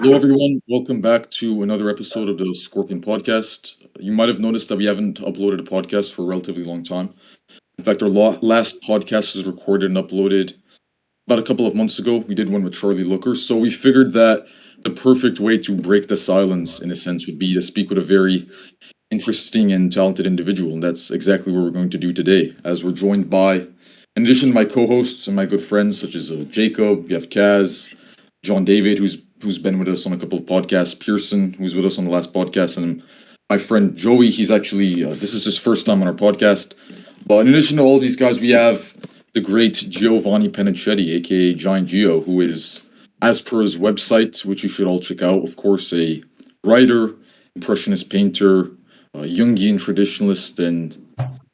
Hello, everyone. Welcome back to another episode of the Scorpion Podcast. You might have noticed that we haven't uploaded a podcast for a relatively long time. In fact, our last podcast was recorded and uploaded about a couple of months ago. We did one with Charlie Looker, so we figured that the perfect way to break the silence, in a sense, would be to speak with a very interesting and talented individual, and that's exactly what we're going to do today, as we're joined by, in addition to my co-hosts and my good friends, such as Jacob, we have Kaz, John David, who's been with us on a couple of podcasts, Pearson, who's with us on the last podcast, and my friend Joey. He's actually this is his first time on our podcast. But in addition to all of these guys, we have the great Giovanni Pennacchietti, aka Giant Gio, who is, as per his website, which you should all check out, of course, a writer, impressionist painter, Jungian traditionalist, and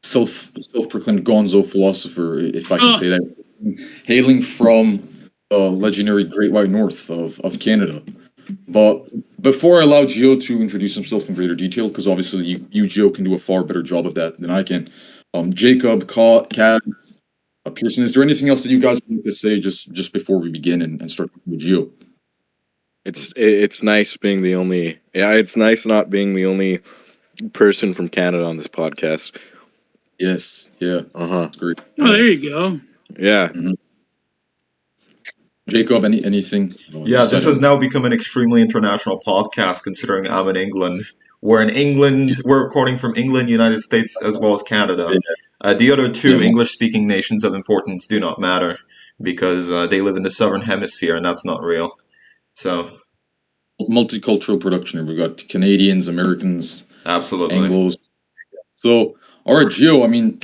self-proclaimed gonzo philosopher, if I can say that, hailing from the legendary Great White North of Canada. But before I allow Gio to introduce himself in greater detail, because obviously you, Gio, can do a far better job of that than I can. Jacob, Kat, Pearson, is there anything else that you guys want to say just before we begin and start with Gio? It's nice being the only. Yeah, it's nice not being the only person from Canada on this podcast. Yes, yeah, great. Oh, there you go. Yeah. Mm-hmm. Jacob, anything? Yeah, this has now become an extremely international podcast considering I'm in England. We're in England, we're recording from England, United States, as well as Canada. The other two English-speaking nations of importance do not matter because they live in the southern hemisphere and that's not real. So, multicultural production. We've got Canadians, Americans, absolutely, Anglos. So, all right, Gio, I mean,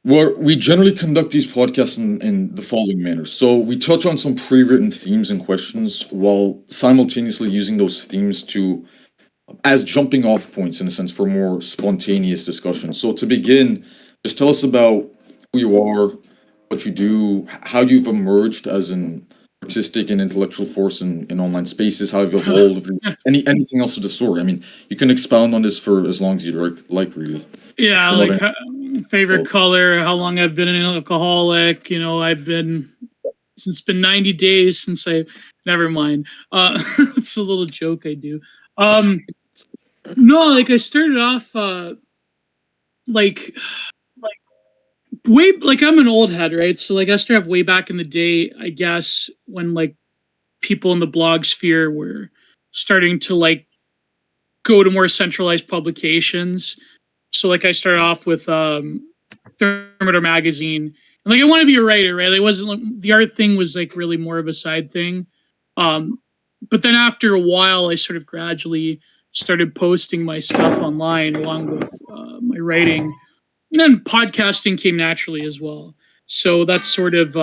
we generally conduct these podcasts in the following manner. So we touch on some pre-written themes and questions while simultaneously using those themes as jumping off points, in a sense, for more spontaneous discussion. So to begin, just tell us about who you are, what you do, how you've emerged as an artistic and intellectual force in online spaces, how you've evolved, anything else of the sort. I mean, you can expound on this for as long as you'd like, really. Yeah, like favorite color, how long I've been an alcoholic. I've been, it's been 90 days since never mind. It's a little joke I do. No, like I started off like I'm an old head, right? So like I started off way back in the day, I guess, when like people in the blog sphere were starting to like go to more centralized publications. So like I started off with Thermometer magazine, and like I want to be a writer, right? It wasn't like, the art thing was like really more of a side thing. But then after a while, I sort of gradually started posting my stuff online along with my writing, and then podcasting came naturally as well. So that's sort of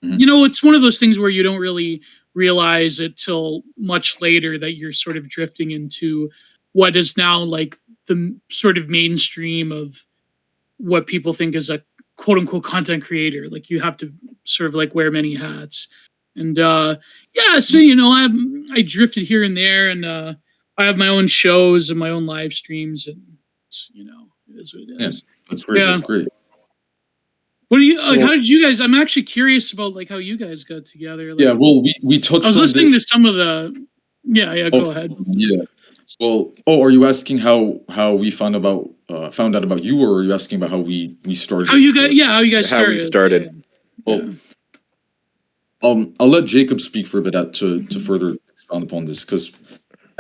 it's one of those things where you don't really realize it till much later that you're sort of drifting into what is now like the sort of mainstream of what people think is a quote unquote content creator. Like you have to sort of like wear many hats. And so I drifted here and there, and I have my own shows and my own live streams, and it's, it is what it is. Yeah, that's great. Yeah. That's great. What do you? How did you guys? I'm actually curious about like how you guys got together. Like, yeah, well, we touched. I was listening to some of the. Yeah. Go ahead. Yeah. Well, are you asking how we found out about you, or are you asking about how we started? How you guys started? How we started. Well, I'll let Jacob speak for a bit to further expound upon this, because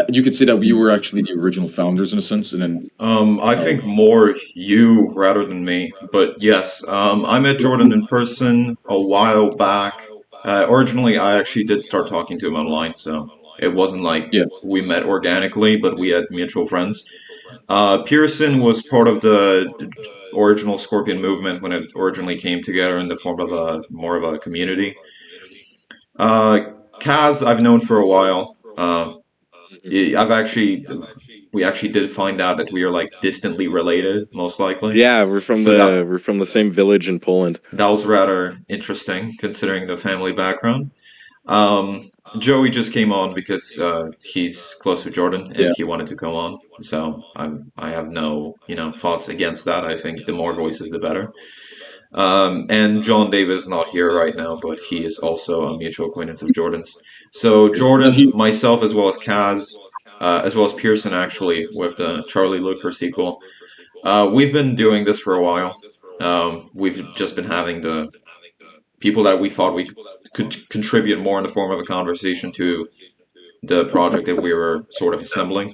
you could say that we were actually the original founders in a sense, and then I think more you rather than me, but yes, I met Jordan in person a while back. Originally, I actually did start talking to him online, so it wasn't like we met organically, but we had mutual friends. Pearson was part of the original Scorpion movement when it originally came together in the form of more of a community. Kaz, I've known for a while. We actually did find out that we are like distantly related, most likely. Yeah, we're from the same village in Poland. That was rather interesting considering the family background. Joey just came on because he's close with Jordan and he wanted to come on. So I have no thoughts against that. I think the more voices, the better. And John Davis is not here right now, but he is also a mutual acquaintance of Jordan's. So Jordan, he, myself, as well as Kaz, as well as Pearson, actually, with the Charlie Looker sequel, we've been doing this for a while. We've just been having the people that we thought we could contribute more in the form of a conversation to the project that we were sort of assembling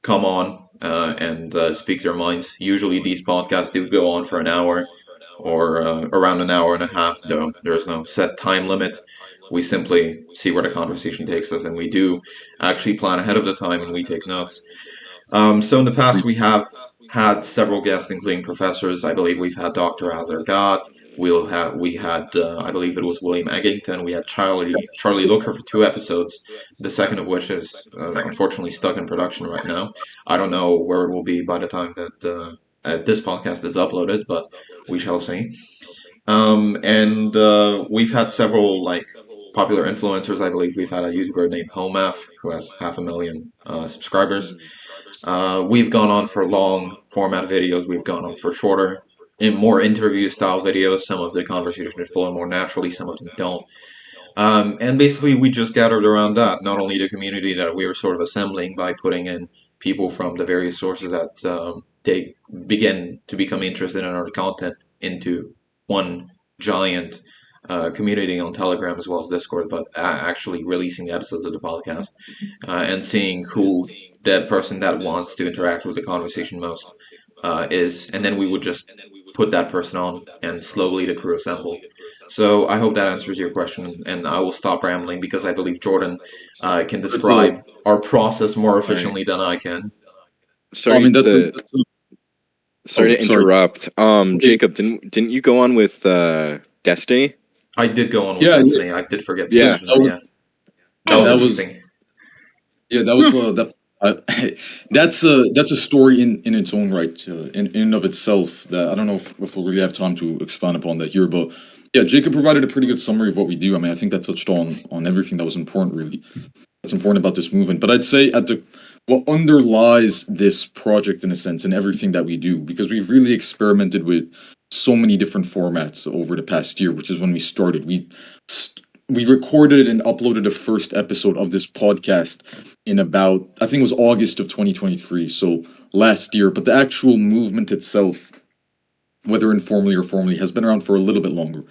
come on and speak their minds. Usually these podcasts do go on for an hour or around an hour and a half, though there's no set time limit. We simply see where the conversation takes us, and we do actually plan ahead of the time and we take notes. So in the past, we have had several guests, including professors. I believe we've had Dr. Azargat. We had I believe it was William Eggington. We had Charlie Looker for 2 episodes. The second of which is unfortunately stuck in production right now. I don't know where it will be by the time that this podcast is uploaded, but we shall see. And we've had several like popular influencers. I believe we've had a YouTuber named Homaf who has 500,000 subscribers. We've gone on for long format videos. We've gone on for shorter, in more interview style videos. Some of the conversations flow more naturally, some of them don't. And basically, we just gathered around that. Not only the community that we were sort of assembling by putting in people from the various sources that they begin to become interested in our content into one giant community on Telegram as well as Discord, but actually releasing episodes of the podcast and seeing who the person that wants to interact with the conversation most is, and then we would just put that person on and slowly the crew assemble. So I hope that answers your question, and I will stop rambling because I believe Jordan can that's a, describe our process more Right. efficiently than I can. I Sorry mean, to sorry oh, to sorry. interrupt. Okay. Jacob, didn't you go on with Destiny? I did go on with Yeah, Destiny. I did forget to Yeah. mention that that. was, Yeah, that was that was, interesting. yeah, that was, that, uh, that's a story in its own right, in and of itself. That I don't know if we'll really have time to expand upon that here, but yeah, Jacob provided a pretty good summary of what we do. I mean, I think that touched on everything that was important, really. That's important about this movement. But I'd say at the what underlies this project in a sense and everything that we do, because we've really experimented with so many different formats over the past year, which is when we started. We recorded and uploaded the first episode of this podcast in about, I think it was August of 2023, so last year. But the actual movement itself, whether informally or formally, has been around for a little bit longer.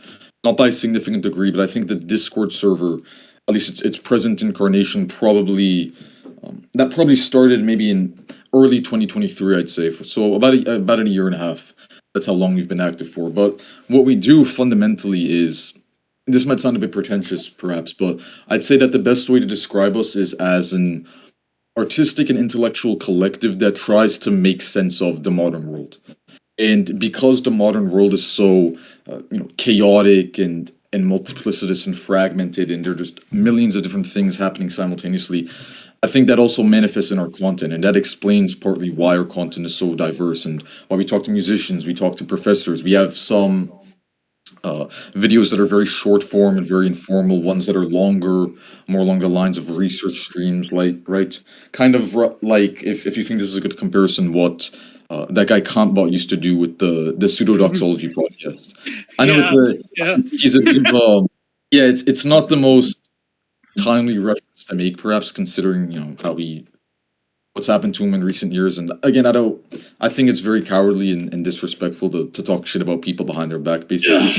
Not by a significant degree, but I think the Discord server, at least its present incarnation, that probably started maybe in early 2023, I'd say. So about a year and a half. That's how long we've been active for. But what we do fundamentally is, this might sound a bit pretentious, perhaps, but I'd say that the best way to describe us is as an artistic and intellectual collective that tries to make sense of the modern world. And because the modern world is so, chaotic and multiplicitous and fragmented, and there are just millions of different things happening simultaneously, I think that also manifests in our content, and that explains partly why our content is so diverse and why we talk to musicians, we talk to professors. We have some videos that are very short form and very informal, ones that are longer, more along the lines of research streams, like right, kind of like if you think this is a good comparison, what that guy Kantbot used to do with the pseudodoxology podcast. I know it's Yeah. he's a bit of yeah, it's not the most timely reference to make, perhaps considering how he what's happened to him in recent years. And again, I think it's very cowardly and disrespectful to talk shit about people behind their back, basically.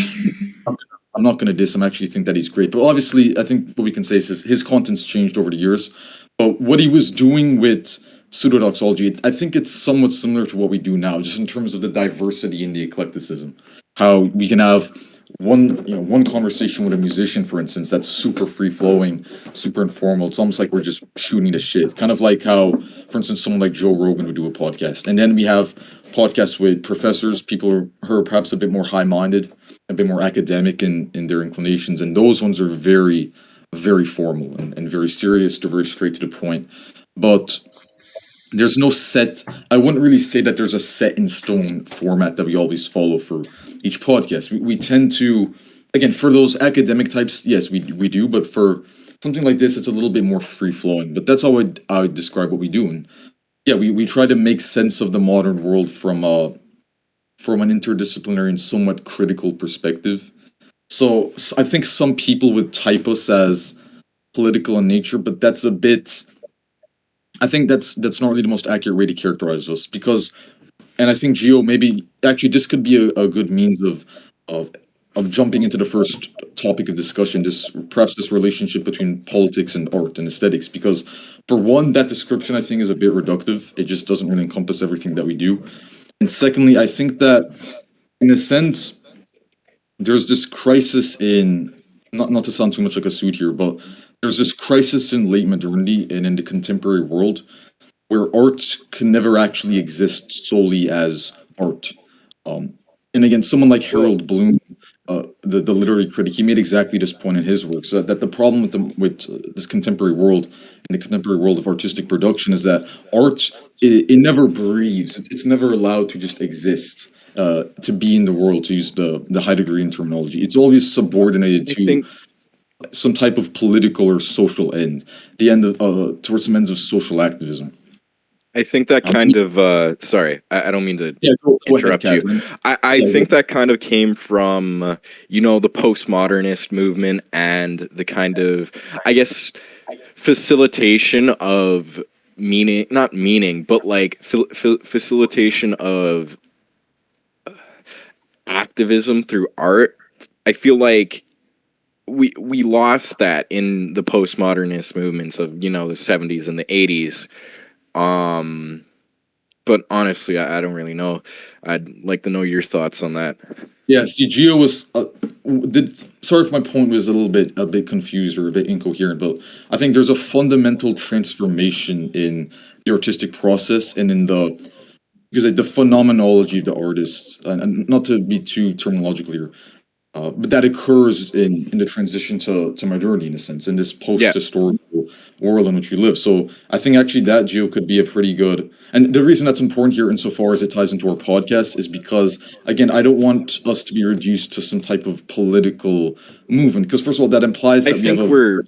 I'm not going to diss him. I actually think that he's great. But obviously, I think what we can say is his content's changed over the years. But what he was doing with pseudodoxology, I think it's somewhat similar to what we do now, just in terms of the diversity and the eclecticism. How we can have one conversation with a musician, for instance, that's super free flowing, super informal. It's almost like we're just shooting the shit. Kind of like how, for instance, someone like Joe Rogan would do a podcast. And then we have podcasts with professors, people who are perhaps a bit more high minded, a bit more academic in their inclinations. And those ones are very, very formal and very serious. They're very straight to the point. But there's no set, I wouldn't really say that there's a set in stone format that we always follow for each podcast. We tend to, again, for those academic types, yes, we do, but for something like this, it's a little bit more free flowing. But that's how I would describe what we do. And yeah, we try to make sense of the modern world from from an interdisciplinary and somewhat critical perspective. So I think some people would type us as political in nature, but that's a bit. I think that's not really the most accurate way to characterize us because, and I think Gio maybe actually this could be a good means of of jumping into the first topic of discussion. This perhaps this relationship between politics and art and aesthetics, because for one, that description I think is a bit reductive. It just doesn't really encompass everything that we do. And secondly, I think that in a sense there's this crisis in not to sound too much like a suit here, but there's this crisis in late modernity and in the contemporary world where art can never actually exist solely as art. Um, and again, someone like Harold Bloom, the literary critic, he made exactly this point in his work. So that the problem with this contemporary world and the contemporary world of artistic production is that art it never breathes. It's never allowed to just exist. To be in the world, to use the Heideggerian terminology, it's always subordinated I to think some type of political or social end, the end of towards some ends of social activism. I think that Um, kind of sorry, I don't mean to yeah, go ahead, interrupt you. Kaz. I Yeah, think that kind of came from the postmodernist movement and the kind of, I guess, facilitation of meaning, not meaning, but like facilitation of activism through art. I feel like we lost that in the postmodernist movements of the 70s and the 80s. um but honestly, I don't really know. I'd like to know your thoughts on that. yeah. See, Gio was did. Sorry if my point was a bit confused or a bit incoherent, but I think there's a fundamental transformation in the artistic process and in the because like, the phenomenology of the artists, and not to be too terminological here, but that occurs in the transition to modernity in a sense, in this Yeah, post-historical world in which we live. So I think actually that Geo could be a pretty good. And the reason that's important here, insofar as it ties into our podcast, is because again, I don't want us to be reduced to some type of political movement. Because first of all, that implies I that we have think a we're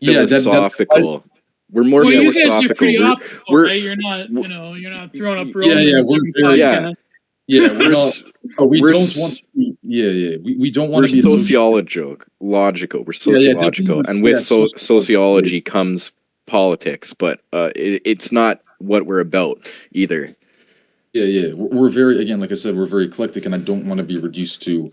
yeah that implies philosophical. We're more Well, yeah you guys are philosophical. pretty we're optical, we're, right? You're not, we're you're not throwing up yeah Romans we're every very yeah podcast. yeah we're we're not. s- We we're don't want s- to be we don't want we're to be associated. sociological. We're Yeah, sociological, definitely. and with Yeah, sociology. sociology comes politics, but it's not what we're about either. Yeah. We're very again, like I said, we're very eclectic, and I don't want to be reduced to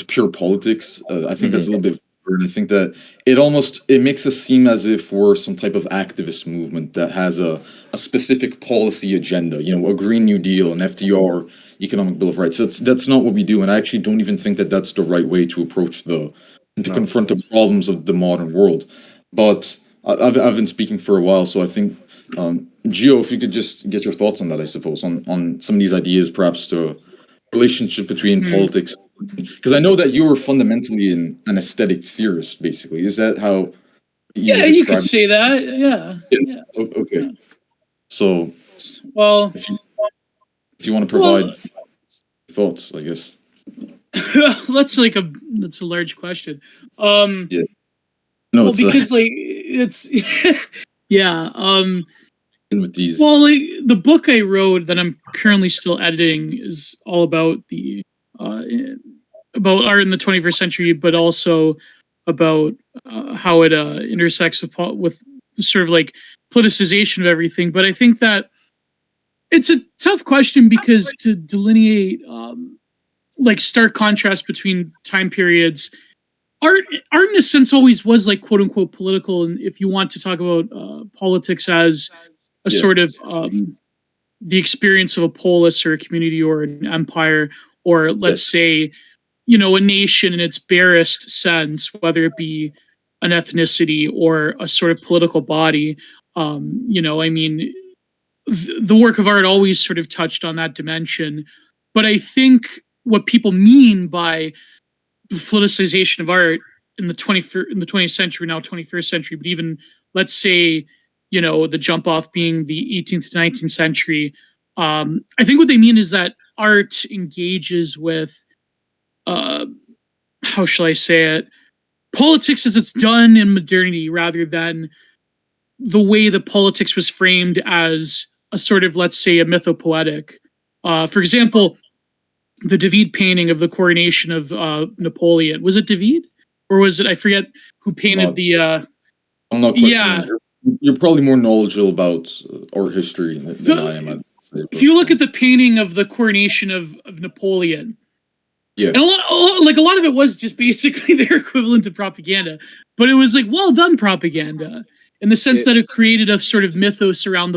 pure politics. I think that's Hmm. a little bit, and I think that it makes us seem as if we're some type of activist movement that has a specific policy agenda. You know, a Green New Deal, an FDR, Economic Bill of Rights. That's not what we do, and I actually don't even think that that's the right way to approach the and to No. confront the problems of the modern world. But I've been speaking for a while, so I think. Gio, if you could just get your thoughts on that, I suppose, on some of these ideas, perhaps the relationship between Hmm. politics, because I know that you are fundamentally an aesthetic theorist. Basically, is that how you Yeah, would you could describe say that. Yeah, it? yeah. Okay, so Well, if you if you want to well, provide thoughts, I guess. that's a large question. Um, Yeah, no, well, it's because like it's yeah. with these. Well, like the book I wrote that I'm currently still editing is all about the uh, about art in the 21st century, but also about how it intersects with sort of like politicization of everything. But I think that it's a tough question because to delineate like stark contrast between time periods, art in a sense always was like quote unquote political. And if you want to talk about politics as a Yeah, sort of the experience of a polis or a community or an empire, or let's yes, say, a nation in its barest sense, whether it be an ethnicity or a sort of political body. I mean, the work of art always sort of touched on that dimension. But I think what people mean by the politicization of art in the 20th century, now 21st century, but even let's say, the jump off being the 18th to 19th century. I think what they mean is that art engages with uh, how shall I say it? Politics as it's done in modernity rather than the way that politics was framed as a sort of, let's say, a mythopoetic. For example, the David painting of the coronation of Napoleon. Was it David? Or was it, I forget who painted I'm not quite yeah. familiar. You're probably more knowledgeable about art history than I am, I'd say. If you look at the painting of the coronation of Napoleon, yeah, and a lot of it was just basically their equivalent to propaganda, but it was like well done propaganda in the sense that it created a sort of mythos around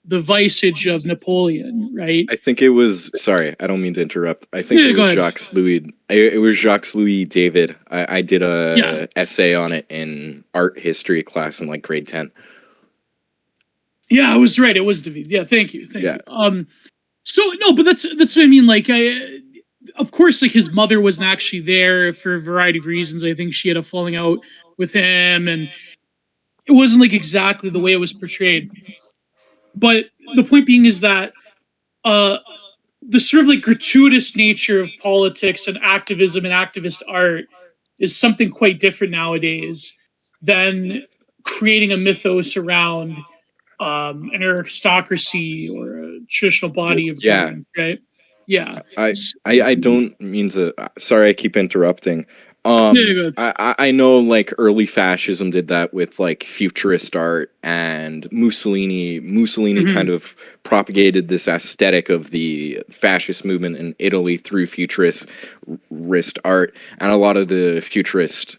the viceage of Napoleon, right? I think it was. Sorry, I don't mean to interrupt. I think it was Jacques Louis. It was Jacques Louis David. I did a essay on it in art history class in like grade 10. Yeah, I was right. It was David. Yeah, thank you. So no, but that's what I mean. Like, of course, like his mother wasn't actually there for a variety of reasons. I think she had a falling out with him, and it wasn't like exactly the way it was portrayed. But the point being is that the sort of like gratuitous nature of politics and activism and activist art is something quite different nowadays than creating a mythos around an aristocracy or a traditional body of governance, right? Yeah. I don't mean to. Sorry, I keep interrupting. Yeah, I know like early fascism did that with like futurist art, and Mussolini kind of propagated this aesthetic of the fascist movement in Italy through futurist art, and a lot of the futurist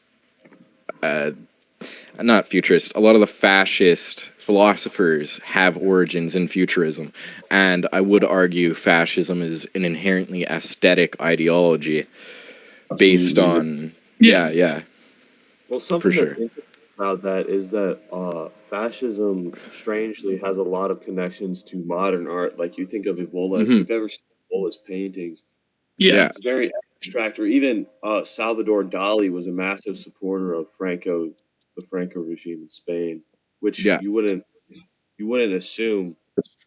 not futurist, a lot of the fascist philosophers have origins in futurism, and I would argue fascism is an inherently aesthetic ideology based on yeah. Well, something that's interesting about that is that fascism strangely has a lot of connections to modern art. Like you think of Ebola, if you've ever seen Ebola's paintings, it's very abstract. Or even Salvador Dali was a massive supporter of the Franco regime in Spain, which you wouldn't assume,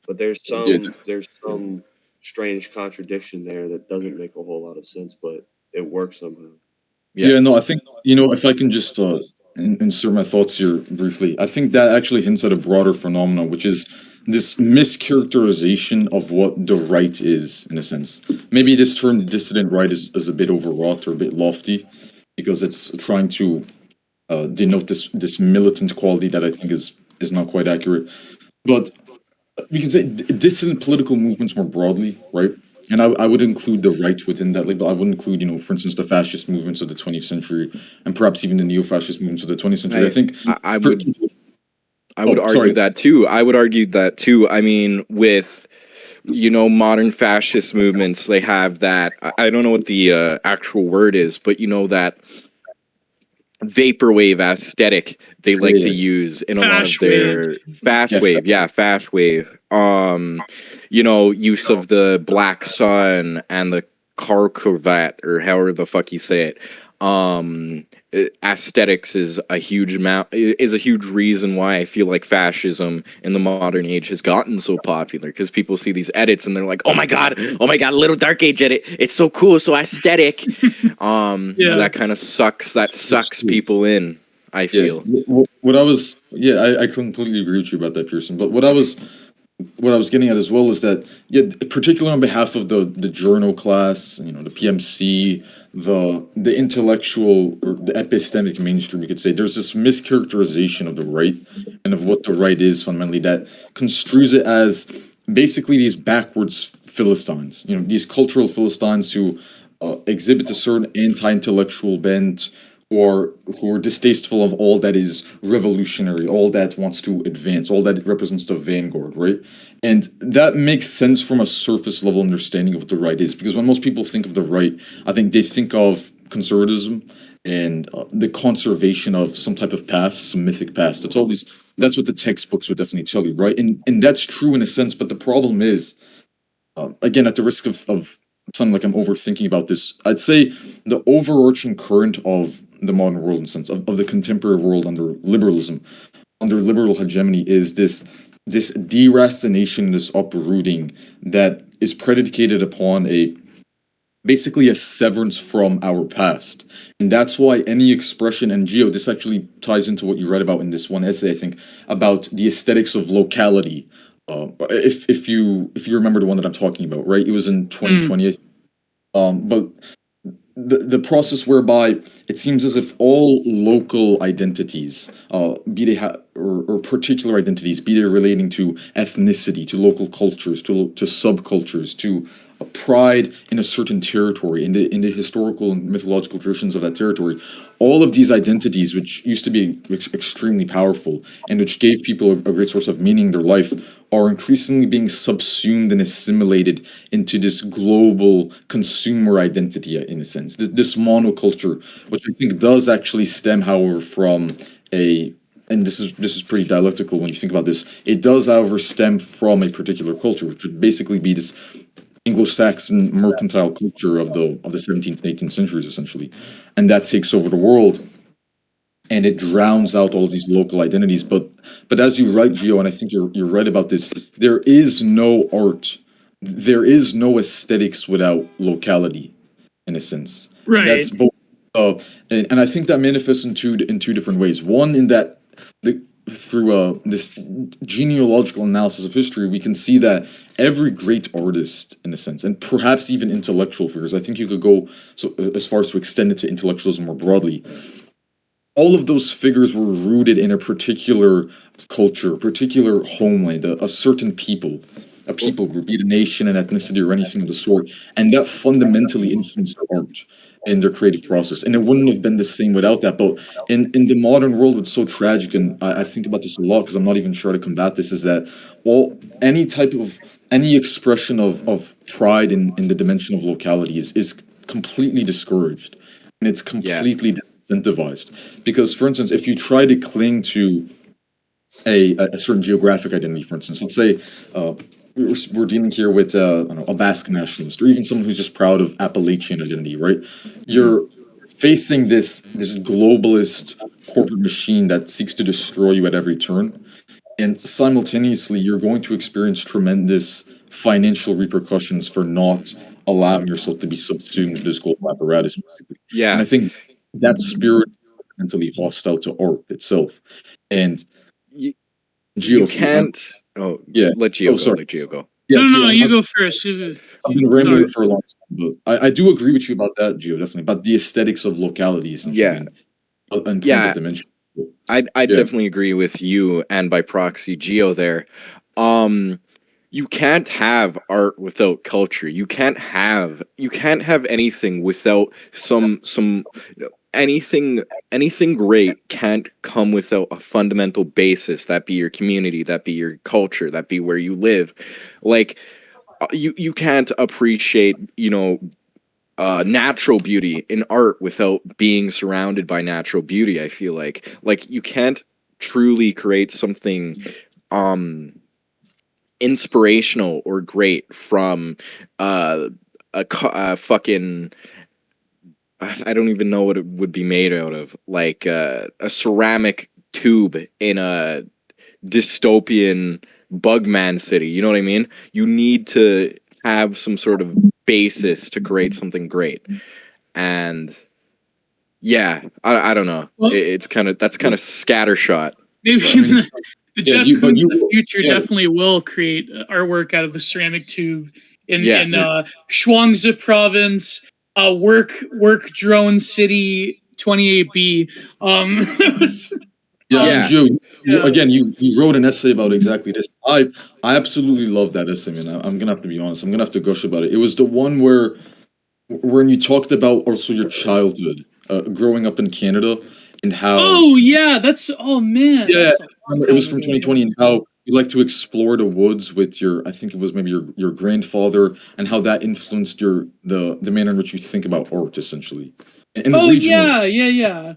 but there's some strange contradiction there that doesn't make a whole lot of sense, but it works somehow. Yeah, no, I think, if I can just insert my thoughts here briefly, I think that actually hints at a broader phenomenon, which is this mischaracterization of what the right is, in a sense. Maybe this term dissident right is a bit overwrought or a bit lofty, because it's trying to denote this militant quality that I think is not quite accurate. But we can say dissident political movements more broadly, right? And I would include the right within that label. I would include, for instance, the fascist movements of the 20th century, and perhaps even the neo-fascist movements of the 20th century. I think I would argue that too. I mean, with modern fascist movements, they have that. I don't know what the actual word is, but that vaporwave aesthetic they like to use in a lot of their fast wave. Use of the black sun and the car cravat, or however the fuck you say it. Aesthetics is a huge reason why I feel like fascism in the modern age has gotten so popular, because people see these edits and they're like, oh my god, little dark age edit, it's so cool, so aesthetic. That kind of sucks people in, I feel. What I was I completely agree with you about that, Pearson, but what I was getting at as well is that, particularly on behalf of the journal class, the PMC, the intellectual or the epistemic mainstream, you could say, there's this mischaracterization of the right and of what the right is fundamentally that construes it as basically these backwards Philistines, these cultural Philistines who exhibit a certain anti-intellectual bent, or who are distasteful of all that is revolutionary, all that wants to advance, all that represents the vanguard, right? And that makes sense from a surface level understanding of what the right is, because when most people think of the right, I think they think of conservatism and the conservation of some type of past, some mythic past. That's what the textbooks would definitely tell you, right? And that's true in a sense, but the problem is, again, at the risk of sounding like I'm overthinking about this, I'd say the overarching current of the modern world, in the sense of the contemporary world under liberalism, under liberal hegemony, is this deracination, this uprooting that is predicated upon basically a severance from our past. And that's why any expression, and Gio, this actually ties into what you read about in this one essay, I think, about the aesthetics of locality. If you remember the one that I'm talking about, right? It was in 2020. But the process whereby it seems as if all local identities, be they or particular identities, be they relating to ethnicity, to local cultures, to subcultures, to a pride in a certain territory, in the historical and mythological traditions of that territory, all of these identities, which used to be extremely powerful and which gave people a great source of meaning in their life, are increasingly being subsumed and assimilated into this global consumer identity, in a sense. This monoculture, which I think does actually stem, however, from a, and this is pretty dialectical when you think about this. It does, however, stem from a particular culture, which would basically be this Anglo-Saxon mercantile culture of the 17th and 18th centuries, essentially, and that takes over the world, and it drowns out all these local identities. But as you write, Gio, and I think you're right about this, there is no art, there is no aesthetics without locality, in a sense. And Right. that's both, and I think that manifests in two different ways. One, in that through this genealogical analysis of history, we can see that every great artist, in a sense, and perhaps even intellectual figures, I think you could go so as far as to extend it to intellectualism more broadly, all of those figures were rooted in a particular culture, a particular homeland, a certain people, a people group, be it a nation, an ethnicity, or anything of the sort, and that fundamentally influenced their art and their creative process. And it wouldn't have been the same without that. But in the modern world, what's so tragic, and I think about this a lot because I'm not even sure how to combat this, is that any expression of pride in the dimension of locality is completely discouraged, and it's completely disincentivized. Because, for instance, if you try to cling to a certain geographic identity, for instance, let's say we're dealing here with I don't know, a Basque nationalist, or even someone who's just proud of Appalachian identity, right? You're facing this globalist corporate machine that seeks to destroy you at every turn, and simultaneously you're going to experience tremendous financial repercussions for not allowing yourself to be subsumed into this global apparatus, basically. And I think that spirit is fundamentally hostile to art itself. And You Gio, can't. yeah. Let Gio go. Sorry. Let Gio go. Yeah, No, you go first. I've been rambling for a long time, but I do agree with you about that, Gio, definitely. About the aesthetics of locality, essentially. And point of dimension. I definitely agree with you, and by proxy, Gio there. You can't have art without culture. You can't have anything without some anything great can't come without a fundamental basis, that be your community, that be your culture, that be where you live. Like you can't appreciate, natural beauty in art without being surrounded by natural beauty. I feel like you can't truly create something inspirational or great from a fucking, I don't even know what it would be made out of, like a ceramic tube in a dystopian Bugman city. You know what I mean? You need to have some sort of basis to create something great. And yeah, I don't know. Well, it's kind of scattershot. Maybe the Jeff Koons of the future definitely will create artwork out of the ceramic tube in Shuangzi province, work drone city 28B. And Joe, again, you wrote an essay about exactly this. I absolutely love that essay, man. I'm gonna have to be honest. I'm gonna have to gush about it. It was the one when you talked about also your childhood, growing up in Canada, and how. Oh yeah, man. Yeah, it was from 2020, and how you like to explore the woods with I think it was maybe your grandfather, and how that influenced the manner in which you think about art, essentially. And yeah.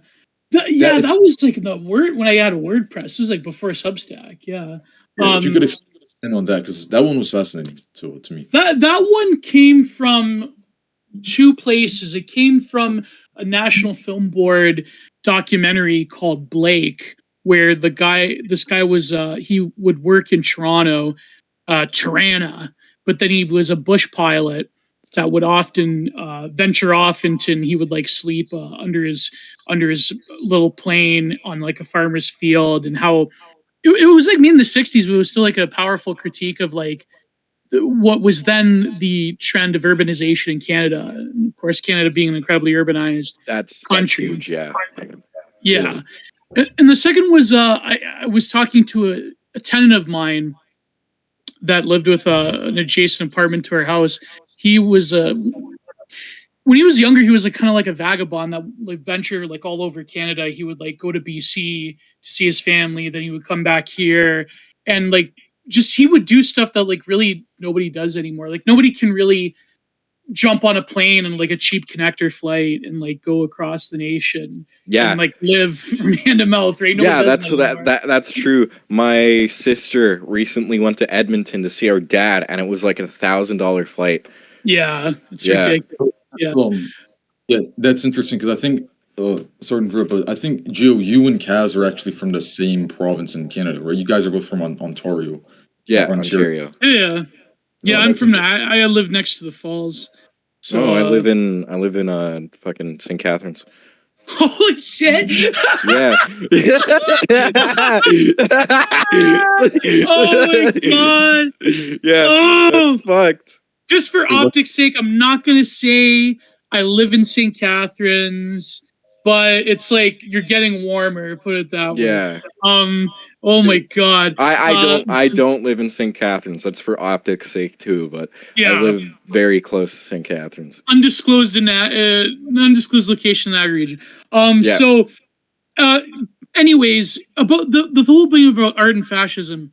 That was like the word when I had a WordPress. It was like before Substack. Yeah. If you could expand on that, because that one was fascinating to me. That one came from two places. It came from a National Film Board documentary called Blake, where this guy was he would work in Toronto, Tirana, but then he was a bush pilot that would often venture off into, and he would like sleep under his little plane on like a farmer's field, and how it was like me in the 60s, but it was still like a powerful critique of like what was then the trend of urbanization in Canada. And of course, Canada being an incredibly urbanized country. That's huge, yeah. Yeah. And the second was I was talking to a tenant of mine that lived with an adjacent apartment to our house. He was when he was younger, he was like kind of like a vagabond that like ventured like all over Canada. He would like go to BC to see his family, then he would come back here, and like just he would do stuff that like really nobody does anymore. Like nobody can really jump on a plane and like a cheap connector flight and like go across the nation and like live from hand to mouth, right? Yeah, that's true. My sister recently went to Edmonton to see our dad, and it was like $1,000 flight. Yeah, it's ridiculous. Yeah, that's interesting because I think, sorry to interrupt, but I think, Gio, you and Kaz are actually from the same province in Canada, right? You guys are both from Ontario. Yeah, Ontario. Yeah, I'm from. I live next to the falls. So I live in fucking St. Catharines. Holy shit! Yeah. Oh my god! Yeah, that's fucked. Just for optics' sake, I'm not gonna say I live in St. Catharines, but it's like you're getting warmer. Put it that way. Yeah. Oh my god. I don't live in St. Catharines. That's for optics' sake too. But I live very close to St. Catharines. Undisclosed undisclosed location in that region. So, anyways, about the whole thing about art and fascism,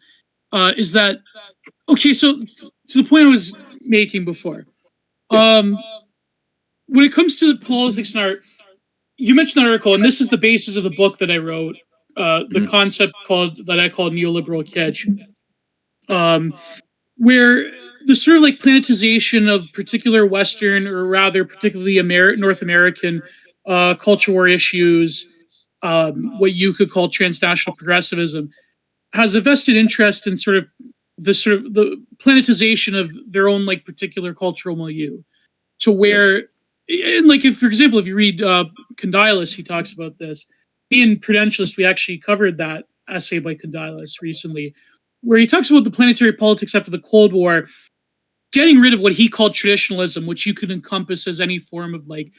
is that okay? So to the point I was making before, when it comes to politics and art, you mentioned the article, and this is the basis of the book that I wrote. The concept that I call neoliberal kitsch, where the sort of like planetization of particular Western, or rather particularly North American culture war issues, what you could call transnational progressivism, has a vested interest in sort of the planetization of their own like particular cultural milieu, to where, and like if, for example, if you read Condylas, he talks about this. Being Prudentialist, we actually covered that essay by Condylas recently, where he talks about the planetary politics after the Cold War, getting rid of what he called traditionalism, which you could encompass as any form of like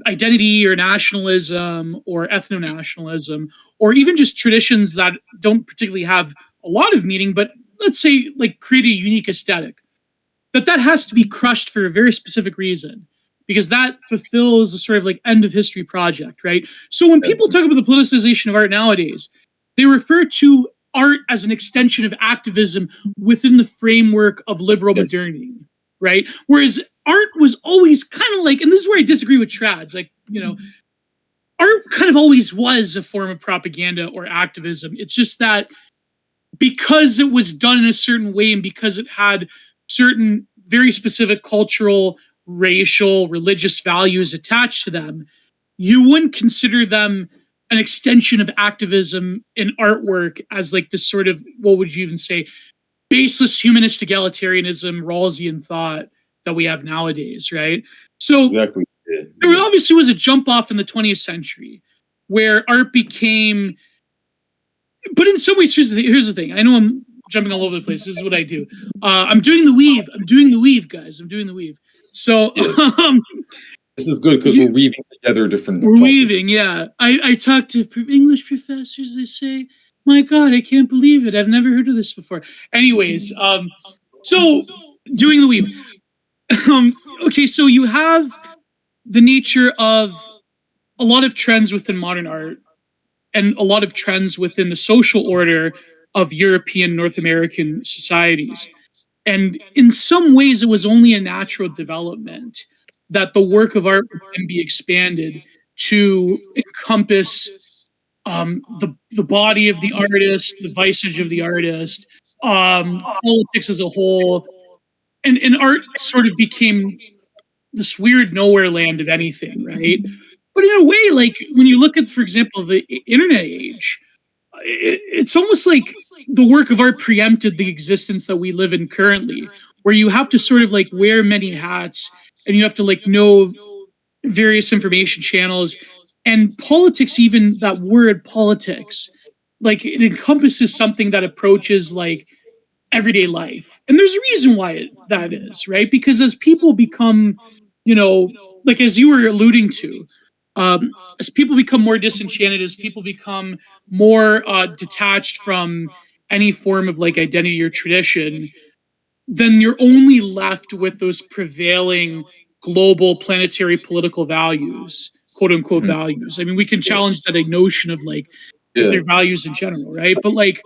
identity or nationalism or ethno-nationalism, or even just traditions that don't particularly have a lot of meaning, but let's say like create a unique aesthetic. That has to be crushed for a very specific reason, because that fulfills a sort of like end of history project, right? So when people talk about the politicization of art nowadays, they refer to art as an extension of activism within the framework of liberal modernity, right? Whereas art was always kind of like, and this is where I disagree with trads, like, you know, art kind of always was a form of propaganda or activism. It's just that because it was done in a certain way and because it had certain very specific cultural, racial, religious values attached to them, you wouldn't consider them an extension of activism in artwork as like this sort of, what would you even say, baseless humanist egalitarianism, Rawlsian thought that we have nowadays, right? So there obviously was a jump off in the 20th century where art became, but in some ways, here's the thing. I know I'm jumping all over the place. This is what I do. I'm doing the weave, guys. I'm doing the weave. So this is good because we're weaving together different. We're weaving, yeah. I talk to English professors. They say, "My God, I can't believe it. I've never heard of this before." Anyways, so doing the weave. Okay, so you have the nature of a lot of trends within modern art, and a lot of trends within the social order of European, North American societies. And in some ways, it was only a natural development that the work of art can be expanded to encompass the body of the artist, the visage of the artist, politics as a whole. And art sort of became this weird nowhere land of anything, right? But in a way, like when you look at, for example, the internet age, it's almost like the work of art preempted the existence that we live in currently, where you have to sort of like wear many hats and you have to like know various information channels and politics. Even that word politics, like it encompasses something that approaches like everyday life. And there's a reason why that is, right? Because as people become, like as you were alluding to, as people become more disenchanted, as people become more detached from any form of like identity or tradition, then you're only left with those prevailing global planetary political values, quote unquote values. I mean, we can challenge that notion of like if they're values in general, right? But like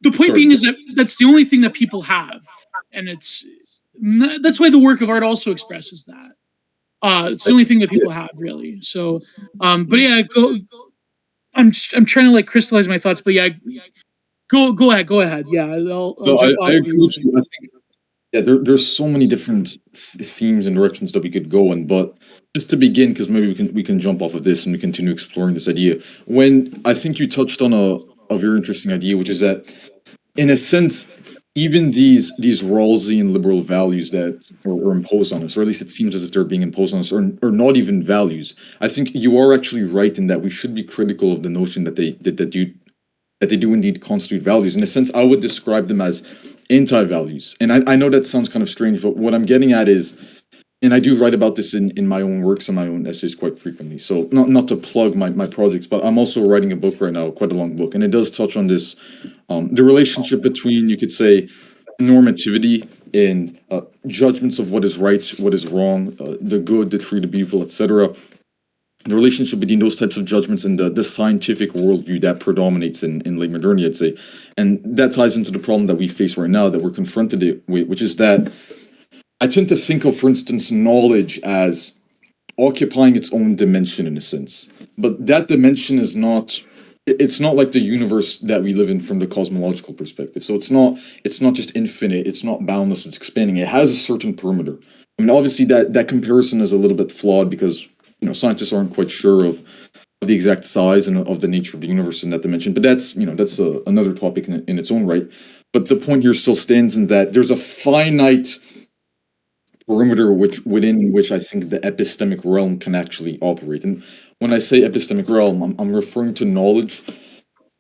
the point being is that that's the only thing that people have, and that's why the work of art also expresses that. It's the only thing that people have, really. So, but yeah, I'm trying to like crystallize my thoughts, but yeah, go ahead. Yeah, I'll No, jump off. I agree with you. I think there's so many different themes and directions that we could go in, but just to begin, because maybe we can jump off of this and we continue exploring this idea. When I think you touched on a very interesting idea, which is that in a sense, even these Rawlsian liberal values that are imposed on us, or at least it seems as if they're being imposed on us, or not even values. I think you are actually right in that we should be critical of the notion that they do indeed constitute values. In a sense, I would describe them as anti-values. And I know that sounds kind of strange, but what I'm getting at is, and I do write about this in my own works and my own essays quite frequently. So not to plug my projects, but I'm also writing a book right now, quite a long book, and it does touch on this, the relationship between, you could say, normativity and judgments of what is right, what is wrong, the good, the true, the evil, etc. The relationship between those types of judgments and the scientific worldview that predominates in late modernity, I'd say. And that ties into the problem that we face right now, that we're confronted with, which is that I tend to think of, for instance, knowledge as occupying its own dimension in a sense. But that dimension is not, it's not like the universe that we live in from the cosmological perspective. So it's not just infinite, it's not boundless, it's expanding. It has a certain perimeter. I mean, obviously that comparison is a little bit flawed because scientists aren't quite sure of the exact size and of the nature of the universe in that dimension. But that's another topic in its own right. But the point here still stands in that there's a finite perimeter within which I think the epistemic realm can actually operate. And when I say epistemic realm, I'm referring to knowledge,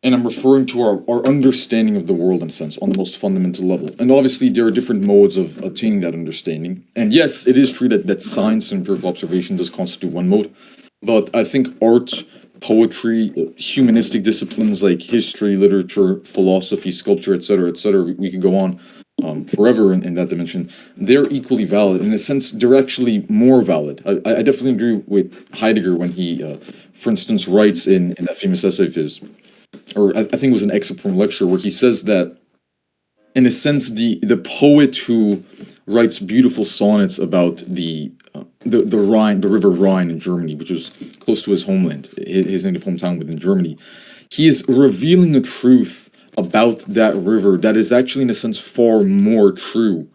and I'm referring to our understanding of the world in a sense, on the most fundamental level. And obviously there are different modes of attaining that understanding. And yes, it is true that science and empirical observation does constitute one mode, but I think art, poetry, humanistic disciplines like history, literature, philosophy, sculpture, etc., we could go on forever in that dimension. They're equally valid. In a sense, they're actually more valid. I definitely agree with Heidegger when he, for instance, writes in that famous essay of his, or I think it was an excerpt from a lecture, where he says that, in a sense, the poet who writes beautiful sonnets about the Rhine, the river Rhine in Germany, which was close to his homeland, his native hometown within Germany, he is revealing a truth about that river that is actually, in a sense, far more true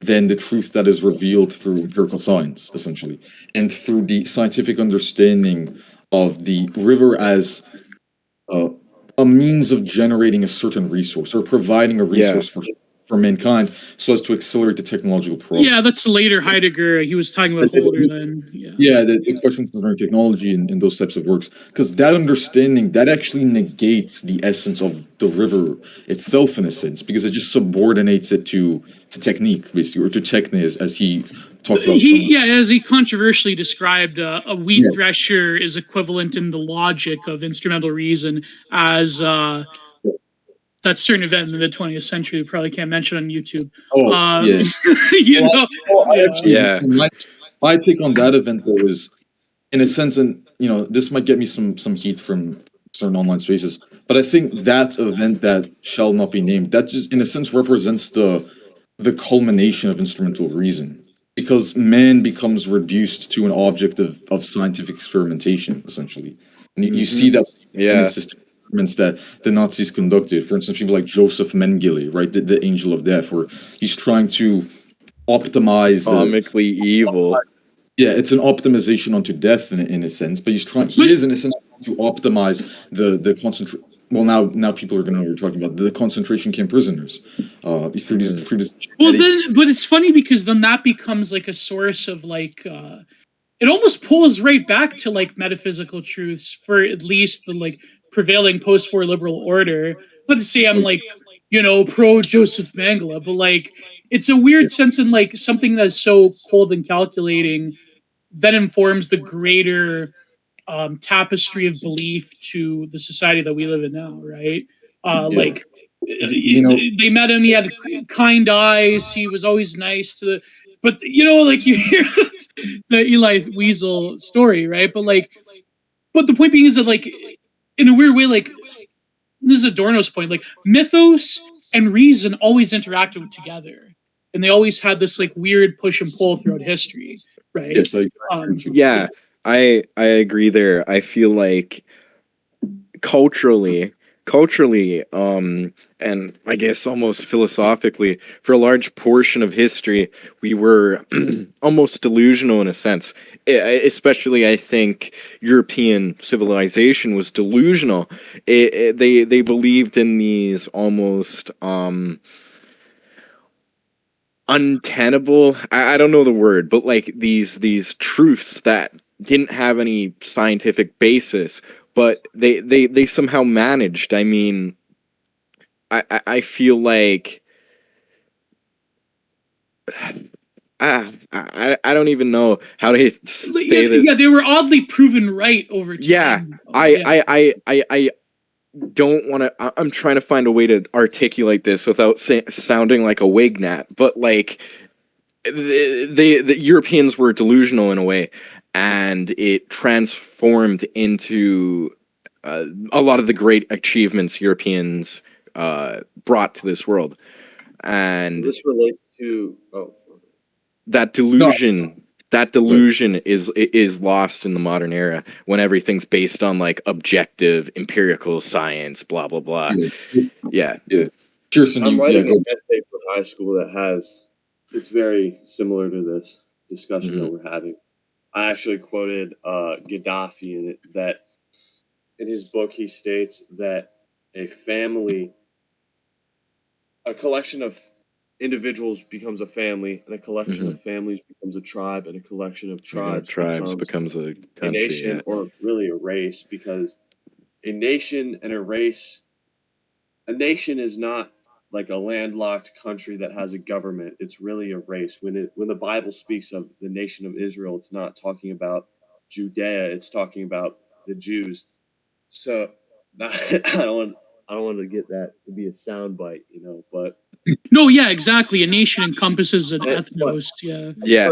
than the truth that is revealed through empirical science, essentially, and through the scientific understanding of the river as a means of generating a certain resource or providing a resource for mankind so as to accelerate the technological progress. Yeah, that's later Heidegger. He was talking about older then. Yeah, the question concerning technology and those types of works, because that understanding, that actually negates the essence of the river itself in a sense, because it just subordinates it to technique, basically, or to techne, as he talked about. As he controversially described, a wheat thresher is equivalent in the logic of instrumental reason as that certain event in the mid-20th century. We probably can't mention on YouTube. My take on that event though is, in a sense, and this might get me some heat from certain online spaces, but I think that event that shall not be named, that just in a sense represents the culmination of instrumental reason, because man becomes reduced to an object of scientific experimentation, essentially. And you see that in the system experiments that the Nazis conducted. For instance, people like Joseph Mengele, right, the Angel of Death, where he's trying to optimize comically evil. Yeah, it's an optimization onto death in a sense, but he is in a sense to optimize the concentration. Well, now people are going to know what we're talking about, the concentration camp prisoners. Through this well, then, but it's funny because then that becomes like a source of like, it almost pulls right back to like metaphysical truths for at least the like prevailing post-war liberal order. Let's say I'm like pro Joseph Mengele, but like it's a weird sense in like something that's so cold and calculating that informs the greater tapestry of belief to the society that we live in now, right? Like they met him, he had kind eyes, he was always nice to the, but like you hear the Eli Weasel story, right? But the point being is that like in a weird way, like this is Adorno's point, like mythos and reason always interacted together, and they always had this like weird push and pull throughout history, right? Yes, yeah, I agree there. I feel like culturally, and I guess almost philosophically, for a large portion of history, we were almost delusional in a sense. Especially, I think European civilization was delusional. They believed in these almost untenable. I don't know the word, but like these truths that didn't have any scientific basis, but they somehow managed. I mean, I feel like I don't even know how to say this. Yeah, they were oddly proven right over time. Yeah, I don't want to. I'm trying to find a way to articulate this without sounding like a wignat, but like the Europeans were delusional in a way, and it transformed into a lot of the great achievements Europeans brought to this world, and this relates to that delusion. That delusion is lost in the modern era when everything's based on like objective empirical science, blah blah blah. Yeah. Pearson, I'm writing go. an essay for high school it's very similar to this discussion that we're having. I actually quoted Gaddafi in it, that in his book he states that a collection of individuals becomes a family, and a collection of families becomes a tribe, and a collection of tribes becomes a country, a nation, or really a race, because a nation and a nation is not like a landlocked country that has a government. It's really a race. When the Bible speaks of the nation of Israel, it's not talking about Judea, it's talking about the Jews. So I don't want to get that to be a soundbite, but no, yeah, exactly. A nation encompasses an ethnos. Yeah.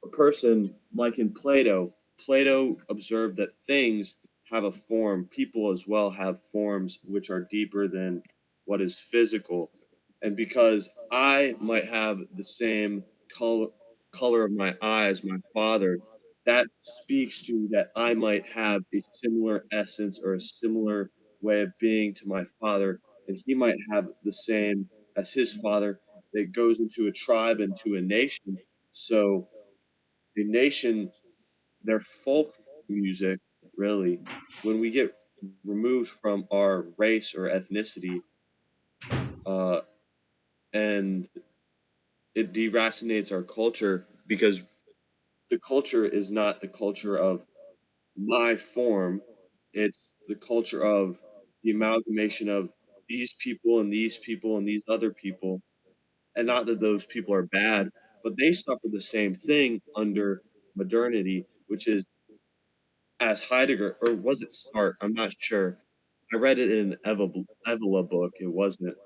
A person like in Plato observed that things have a form. People as well have forms which are deeper than what is physical. And because I might have the same color of my eye as my father, that speaks to that I might have a similar essence or a similar way of being to my father, and he might have the same as his father. That goes into a tribe and to a nation. So the nation, their folk music, really, when we get removed from our race or ethnicity, and it deracinates our culture, because the culture is not the culture of my form, it's the culture of the amalgamation of these people and these people and these other people. And not that those people are bad, but they suffer the same thing under modernity, which is, as Heidegger, or was it Sartre? I'm not sure. I read it in an Evola book. It wasn't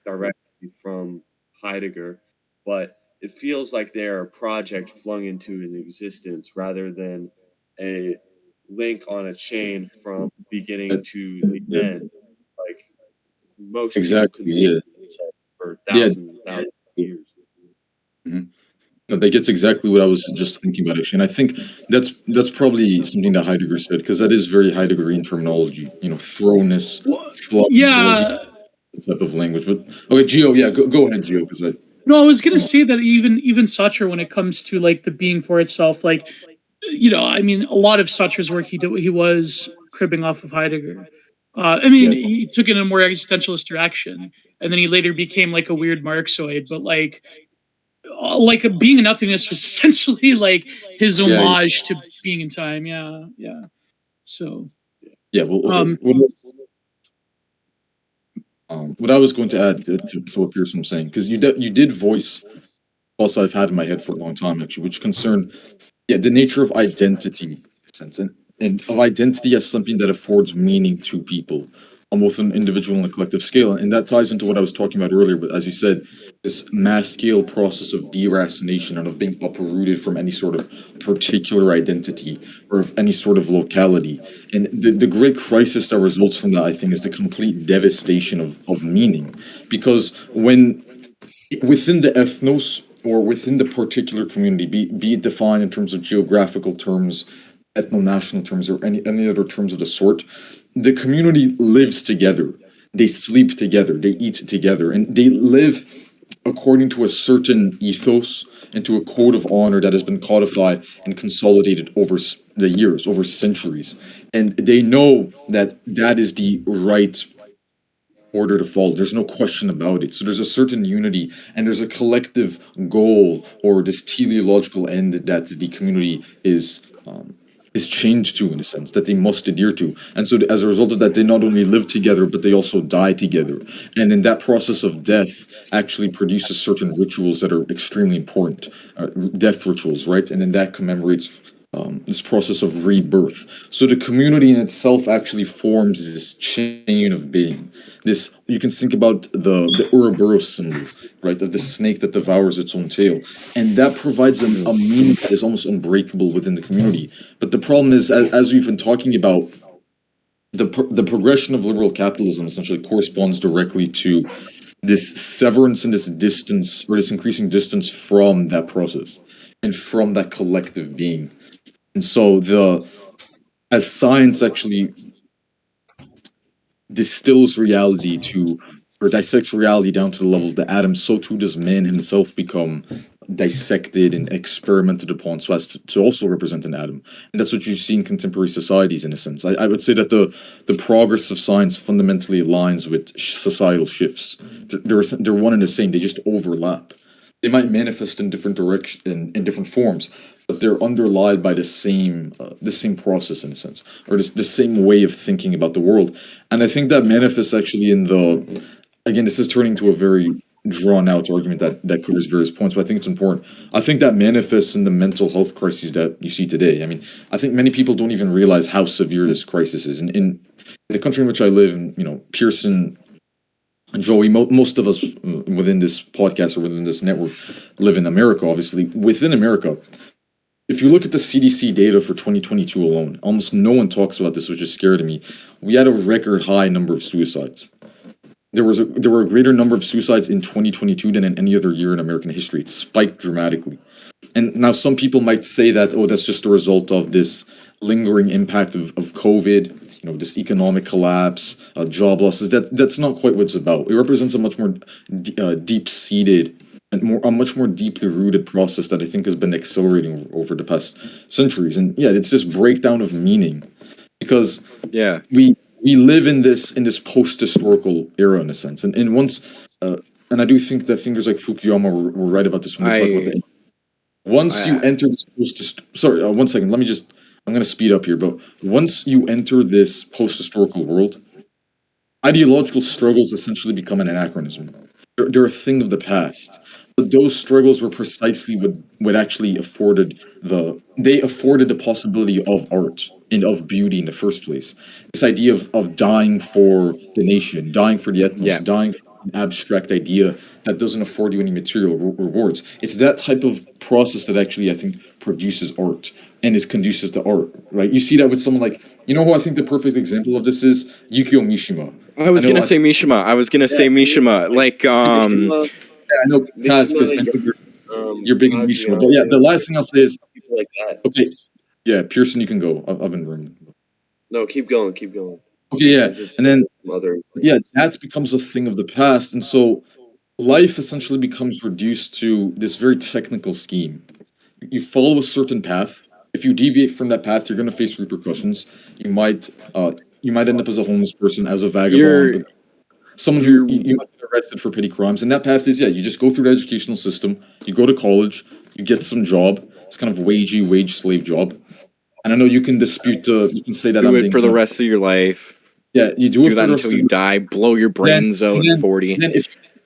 directly from Heidegger, but it feels like they're a project flung into an existence rather than a link on a chain from beginning to the end. Like most people conceive for thousands and thousands of years. No, that gets exactly what I was just thinking about, actually, and I think that's probably something that Heidegger said, because that is very Heideggerian terminology. Throwness, fluff, type of language. But okay, Gio, go ahead, Gio, because No, I was gonna say that even Sartre, when it comes to like the being for itself, like I mean, a lot of Sartre's work he was cribbing off of Heidegger. I mean, he took it in a more existentialist direction, and then he later became like a weird Marxoid. But like being a nothingness was essentially like his homage to being in time. Yeah. So well, okay. what I was going to add to what Pearson was saying, because you did voice also I've had in my head for a long time actually, which concerned the nature of identity in a sense, and of identity as something that affords meaning to people on both an individual and a collective scale. And that ties into what I was talking about earlier, but as you said, this mass scale process of deracination and of being uprooted from any sort of particular identity or of any sort of locality. And the great crisis that results from that, I think, is the complete devastation of meaning. Because when within the ethnos or within the particular community, be it defined in terms of geographical terms, ethno-national terms, or any other terms of the sort, the community lives together. They sleep together, they eat together, and they live according to a certain ethos and to a code of honor that has been codified and consolidated over the years, over centuries. And they know that that is the right order to follow. There's no question about it. So there's a certain unity and there's a collective goal or this teleological end that the community is chained to, in a sense, that they must adhere to. And so as a result of that, they not only live together, but they also die together. And in that process of death actually produces certain rituals that are extremely important, death rituals, right? And then that commemorates this process of rebirth. So the community in itself actually forms this chain of being. This, you can think about the Ouroboros symbol, right, of the snake that devours its own tail, and that provides a meaning that is almost unbreakable within the community. But the problem is, as we've been talking about, the progression of liberal capitalism essentially corresponds directly to this severance and this distance, or this increasing distance from that process and from that collective being. And so as science actually distills reality to, or dissects reality down to the level of the atom, so too does man himself become dissected and experimented upon so as to also represent an atom. And that's what you see in contemporary societies, in a sense. I would say that the progress of science fundamentally aligns with societal shifts. They're one and the same. They just overlap. They might manifest in different in different forms, but they're underlied by the same process, in a sense, or the same way of thinking about the world. And I think that manifests actually in again, this is turning to a very drawn out argument that covers various points, but I think it's important. I think that manifests in the mental health crises that you see today. I mean, I think many people don't even realize how severe this crisis is. And in the country in which I live, and Pearson and Joey, most of us within this podcast or within this network live in America, obviously. Within America, if you look at the CDC data for 2022 alone, almost no one talks about this, which is scary to me. We had a record high number of suicides. There were a greater number of suicides in 2022 than in any other year in American history. It spiked dramatically. And now some people might say that, that's just a result of this lingering impact of COVID, this economic collapse, job losses. That's not quite what it's about. It represents a much more deep-seated and a much more deeply rooted process that I think has been accelerating over the past centuries. And it's this breakdown of meaning, because we live in this post-historical era, in a sense. And once and I do think that thinkers like Fukuyama were right about this when they talk about the once you enter this sorry, one second. I'm going to speed up here, but once you enter this post-historical world, ideological struggles essentially become an anachronism. They're a thing of the past. But those struggles were precisely what actually afforded the possibility of art and of beauty in the first place. This idea of dying for the nation, dying for the ethnos, dying for an abstract idea that doesn't afford you any material rewards. It's that type of process that actually, I think, produces art and is conducive to art, right? You see that with someone like, who I think the perfect example of this is? Yukio Mishima. I was gonna say Mishima. Like, I know, Kaz, because you're big into Mishima. But the last thing I'll say is, people like that. Okay, Pearson, you can go. I've been room. No, keep going. Okay, and then that becomes a thing of the past, and so life essentially becomes reduced to this very technical scheme. You follow a certain path. If you deviate from that path, you're going to face repercussions. You might end up as a homeless person, as a vagabond, someone who you might get arrested for petty crimes. And that path is you just go through the educational system. You go to college. You get some job. It's kind of wage slave job. And I know you can dispute. You can say that do it for the rest of your life. Yeah, you do it Do for that the rest until of you die. Blow your brains out at 40. and then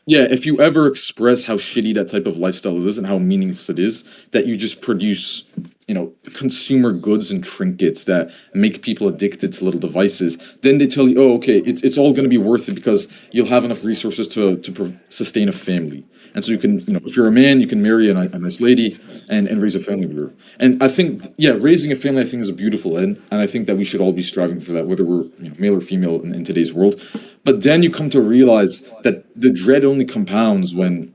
if you ever express how shitty that type of lifestyle is and how meaningless it is, that you just produce, consumer goods and trinkets that make people addicted to little devices, then they tell you, oh, okay, it's all going to be worth it because you'll have enough resources to sustain a family. And so you can, if you're a man, you can marry a nice lady and raise a family with her. And I think, yeah, raising a family, I think, is a beautiful end. And I think that we should all be striving for that, whether we're male or female in today's world. But then you come to realize that the dread only compounds when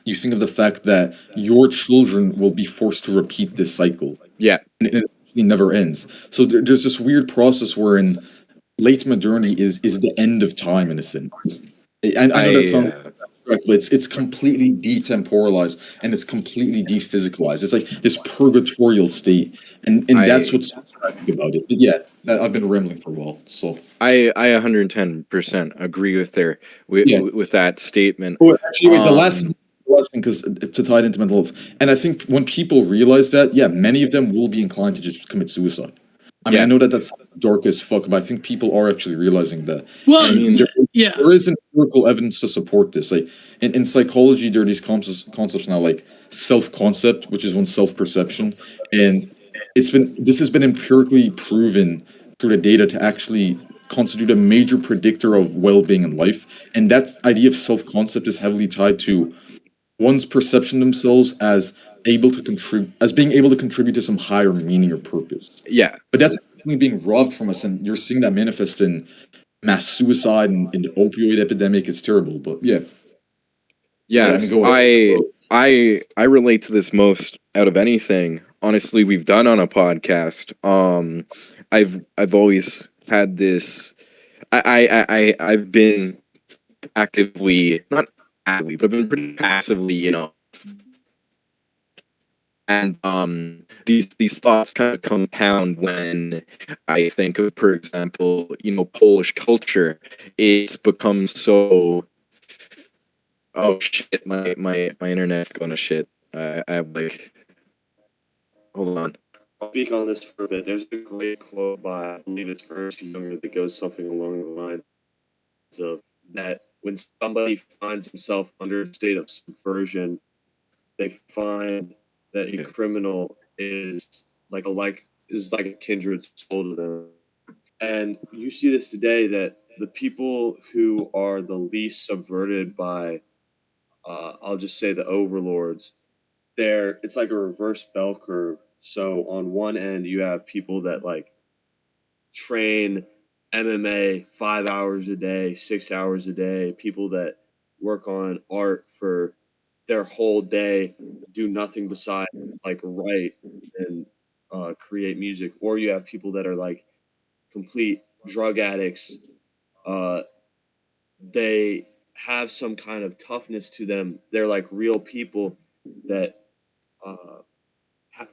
you think of the fact that your children will be forced to repeat this cycle. Yeah. And it essentially never ends. So there's this weird process wherein late modernity is the end of time in a sense. I know that sounds correct, but it's completely detemporalized and it's completely dephysicalized. It's like this purgatorial state, and that's what's so tragic about it. But yeah, I've been rambling for a while, so I 110% agree with that statement. Oh, actually, wait, the last thing, because to tie it into mental health, and I think when people realize that, yeah, many of them will be inclined to just commit suicide. I mean, I know that that's dark as fuck, but I think people are actually realizing that. Well, And yeah, there is empirical evidence to support this. Like in psychology, there are these concepts now, like self-concept, which is one's self-perception, and this has been empirically proven through the data to actually constitute a major predictor of well-being in life. And that idea of self-concept is heavily tied to one's perception of themselves as being able to contribute to some higher meaning or purpose. Yeah. But that's definitely being robbed from us, and you're seeing that manifest in mass suicide and the opioid epidemic. It's terrible, but yeah. Yeah, I mean, go ahead. I relate to this most out of anything. Honestly, we've done on a podcast. I've always had this. I've been actively, not actively, but I've been pretty passively, and these thoughts kind of compound when I think of, for example, Polish culture. It's become so. Oh shit! My internet's going to shit. I have hold on. I'll speak on this for a bit. There's a great quote by, I believe it's Ernest Younger, that goes something along the lines of that when somebody finds himself under a state of subversion, they find that a criminal is like a kindred soul to them. And you see this today, that the people who are the least subverted by, I'll just say, the overlords, it's like a reverse bell curve. So on one end, you have people that like train MMA 5 hours a day, 6 hours a day, people that work on art for their whole day, do nothing besides like write and create music. Or you have people that are like complete drug addicts. They have some kind of toughness to them. They're like real people that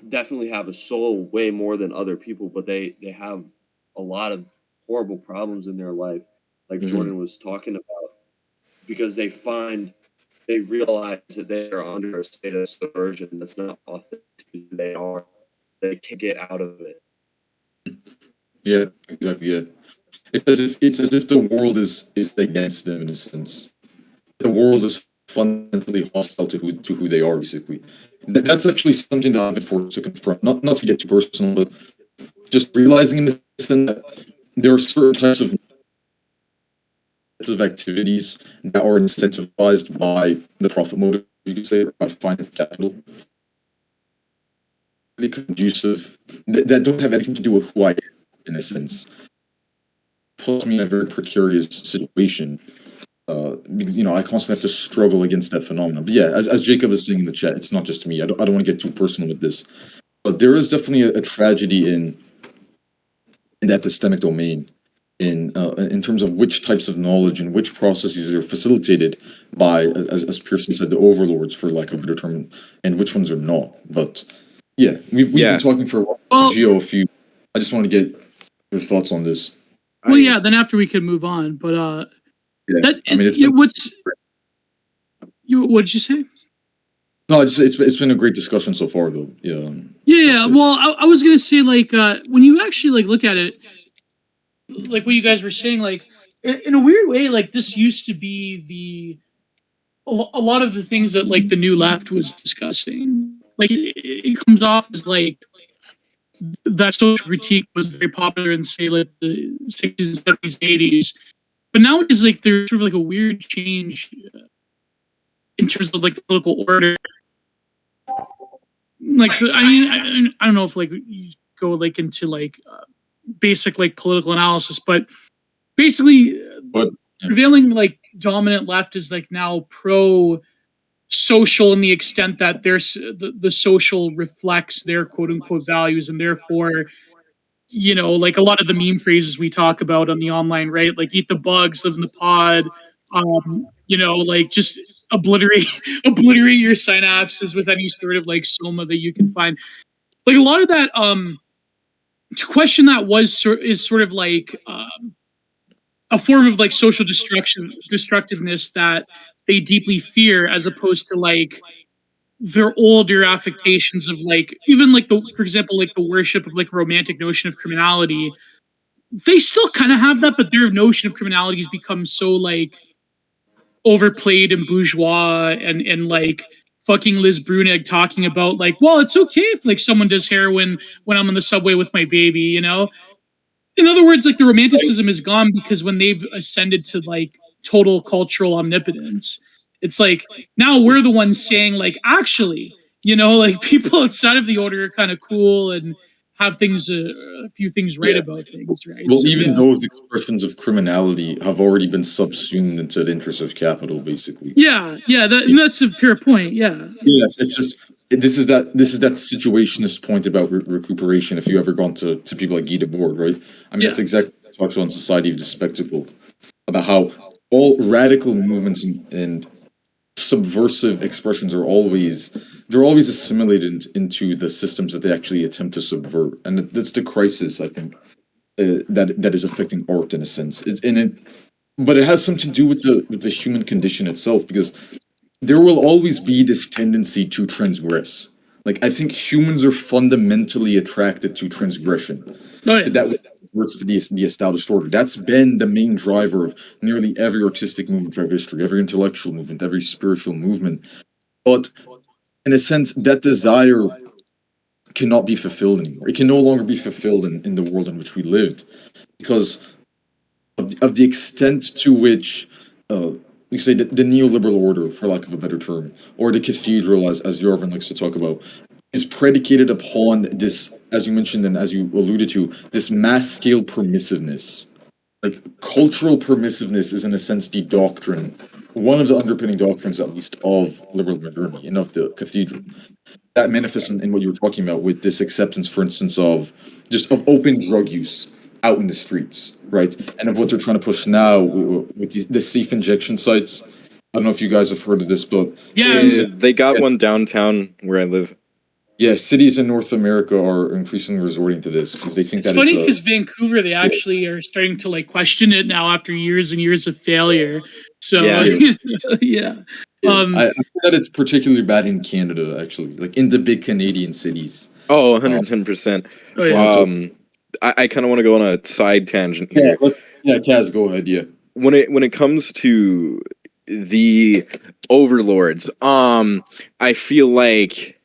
definitely have a soul way more than other people, but they have a lot of horrible problems in their life, like Jordan was talking about, because they realize that they are under a state of subversion that's not authentic to who they are. They can't get out of it. Yeah, exactly. Yeah, it's as if the world is against them in a sense. The world is fundamentally hostile to who they are, basically. That's actually something that I've been forced to confront. Not to get too personal, but just realizing in this that there are certain types of activities that are incentivized by the profit motive, you could say, or by finance capital. Really conducive that don't have anything to do with who I am, in a sense. Puts me in a very precarious situation. Because I constantly have to struggle against that phenomenon. But yeah, as Jacob is saying in the chat, it's not just me. I don't want to get too personal with this, but there is definitely a tragedy in the epistemic domain, in terms of which types of knowledge and which processes are facilitated by, as Pearson said, the overlords, for lack of a better term, and which ones are not. But yeah, we've been talking for a while. Gio, I just want to get your thoughts on this. Well, yeah. Then after we could move on, but yeah, I mean, what'd you say? No, it's been a great discussion so far, though. Yeah. Yeah. Well, I was gonna say, like, when you actually like look at it, like what you guys were saying, like in a weird way, like this used to be a lot of the things that like the new left was discussing. Like it comes off as like that social critique was very popular in say like the 60s, 70s, 80s. But nowadays, like there's sort of like a weird change in terms of like the political order. Like I don't know if like you go like into like basic like political analysis, but basically But prevailing like dominant left is like now pro social in the extent that there's the social reflects their quote unquote values, and therefore like a lot of the meme phrases we talk about on the online, right? Like eat the bugs, live in the pod, like just obliterate obliterate your synapses with any sort of like soma that you can find. Like a lot of that to question that is sort of like a form of like social destructiveness that they deeply fear, as opposed to like their older affectations of like even like for example, like the worship of like romantic notion of criminality. They still kind of have that, but their notion of criminality has become so like overplayed and bourgeois, and like fucking Liz Brunegg talking about like, well, it's okay if like someone does heroin when I'm on the subway with my baby. In other words, like the romanticism is gone, because when they've ascended to like total cultural omnipotence, it's like now we're the ones saying like, actually, like people outside of the order are kind of cool and have things a few things right about things, right? Well, So even those expressions of criminality have already been subsumed into the interest of capital, basically. That's a fair point. Yes, it's just this is that situationist point about recuperation. If you ever gone to people like Guy Debord, right? I mean, that's exactly what he talks about in Society of the Spectacle, about how all radical movements and subversive expressions are always assimilated into the systems that they actually attempt to subvert, and that's the crisis, I think, that is affecting art in a sense. But it has something to do with the human condition itself, because there will always be this tendency to transgress. Like, I think humans are fundamentally attracted to transgression. That subverts the established order. That's been the main driver of nearly every artistic movement throughout history, every intellectual movement, every spiritual movement. But in a sense, that desire cannot be fulfilled anymore. It can no longer be fulfilled in the world in which we lived, because of the extent to which, you say, the neoliberal order, for lack of a better term, or the cathedral, as Jorvin likes to talk about, is predicated upon this, as you mentioned and as you alluded to, this mass scale permissiveness. Like, cultural permissiveness is in a sense the doctrine, one of the underpinning doctrines at least, of liberal modernity and of the cathedral. That manifests in what you were talking about, with this acceptance, for instance, of open drug use out in the streets, right? And of what they're trying to push now with the safe injection sites. I don't know if you guys have heard of this, but they got one downtown where I live. Yeah, cities in North America are increasingly resorting to this because they think it's that funny, because Vancouver, they actually are starting to like question it now after years and years of failure. So yeah. I think that it's particularly bad in Canada, actually, like in the big Canadian cities. Oh, 110%. I kind of want to go on a side tangent here. Kaz, go ahead. Yeah. When it comes to the overlords, I feel like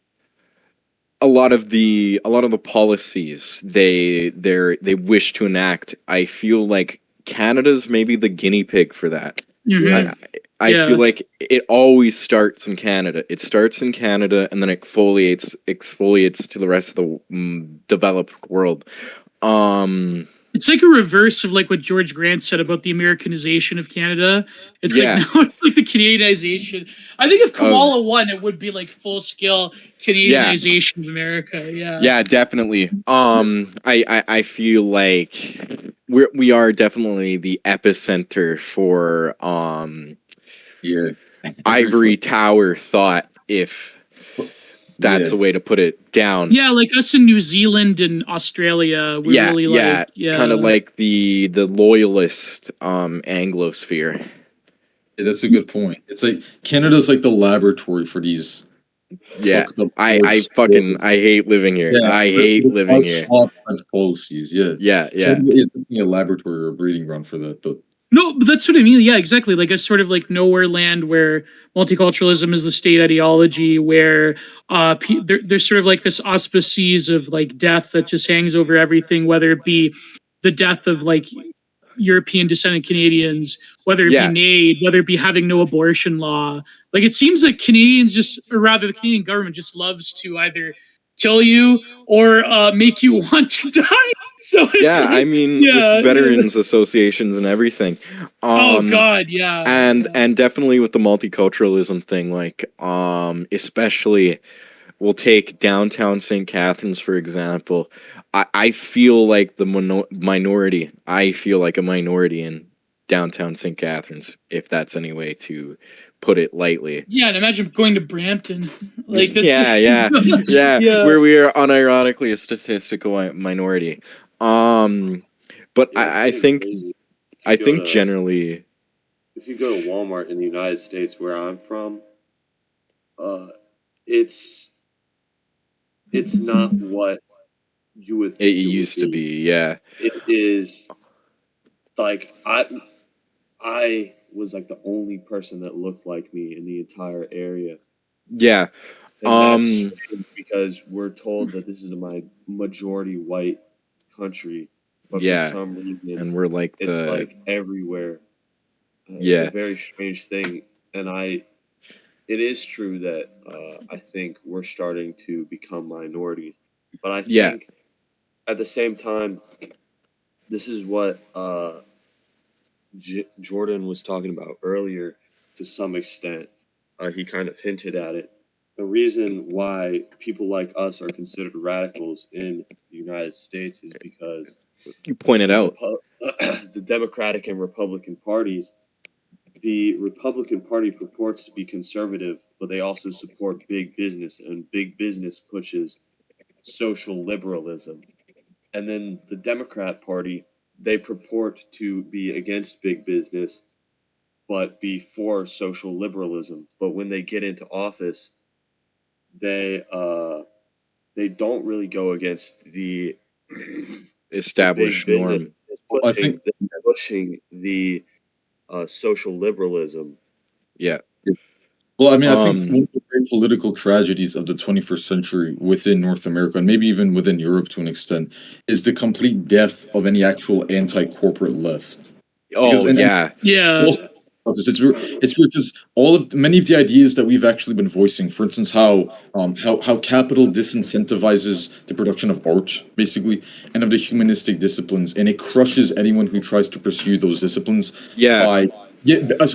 a lot of the policies they wish to enact, I feel like Canada's maybe the guinea pig for that. Mm-hmm. I feel like it always starts in Canada. It starts in Canada and then exfoliates to the rest of the developed world. It's like a reverse of like what George Grant said about the Americanization of Canada. It's like now it's like the Canadianization. I think if Kamala won, it would be like full scale Canadianization of America. Yeah, definitely. I feel like we are definitely the epicenter for ivory tower thought, if that's a way to put it down. Yeah, like us in New Zealand and Australia, we're really like kind of like the loyalist Anglosphere. Yeah, that's a good point. It's like Canada's like the laboratory for these Yeah, fucked up I fucking I hate living here. yeah, I for hate the living five here. swamp type policies. Yeah, Yeah. Canada is definitely a laboratory or a breeding ground for that. But No, but that's what I mean. Yeah, exactly. Like a sort of like nowhere land where multiculturalism is the state ideology, where there's sort of like this auspices of like death that just hangs over everything, whether it be the death of like European descendant Canadians, whether it be Yeah. NAID, whether it be having no abortion law. Like it seems like Canadians just, or rather the Canadian government just loves to either kill you or make you want to die. So it's Yeah, I like, mean with yeah, veterans associations and everything. oh God, yeah. And definitely with the multiculturalism thing, like especially we'll take downtown St. Catharines for example. I feel like the minority. I feel like a minority in downtown St. Catharines, if that's any way to put it lightly. Yeah, and imagine going to Brampton. Like that's Yeah, yeah. where we are unironically a statistical minority. But Yeah, it's I getting think crazy. I think generally, If you go to Walmart in the United States, where I'm from, uh, it's not what you would it think it would used to be. be. Yeah, It is like I was like the only person that looked like me in the entire area, yeah, and that's strange because we're told that this is a majority white country, but for yeah, some reason and we're like it's the like everywhere. It's a yeah, very strange thing, and it is true that I think we're starting to become minorities, but I yeah, think at the same time, this is what Jordan was talking about earlier to some extent. He kind of hinted at it. The reason why people like us are considered radicals in the United States is because you pointed the out. the Democratic and Republican parties. The Republican Party purports to be conservative, but they also support big business, and big business pushes social liberalism. And then the Democrat Party, they purport to be against big business, but be for social liberalism. But when they get into office, they they don't really go against the big Established business. norm. It's I think pushing the social liberalism. Yeah. well, I mean, I think one of the great political tragedies of the 21st century within North America and maybe even within Europe to an extent is the complete death of any actual anti-corporate left. Because Oh and yeah. Yeah. also about this, it's weird because many of the ideas that we've actually been voicing, for instance, how capital disincentivizes the production of art, basically, and of the humanistic disciplines, and it crushes anyone who tries to pursue those disciplines Yeah. by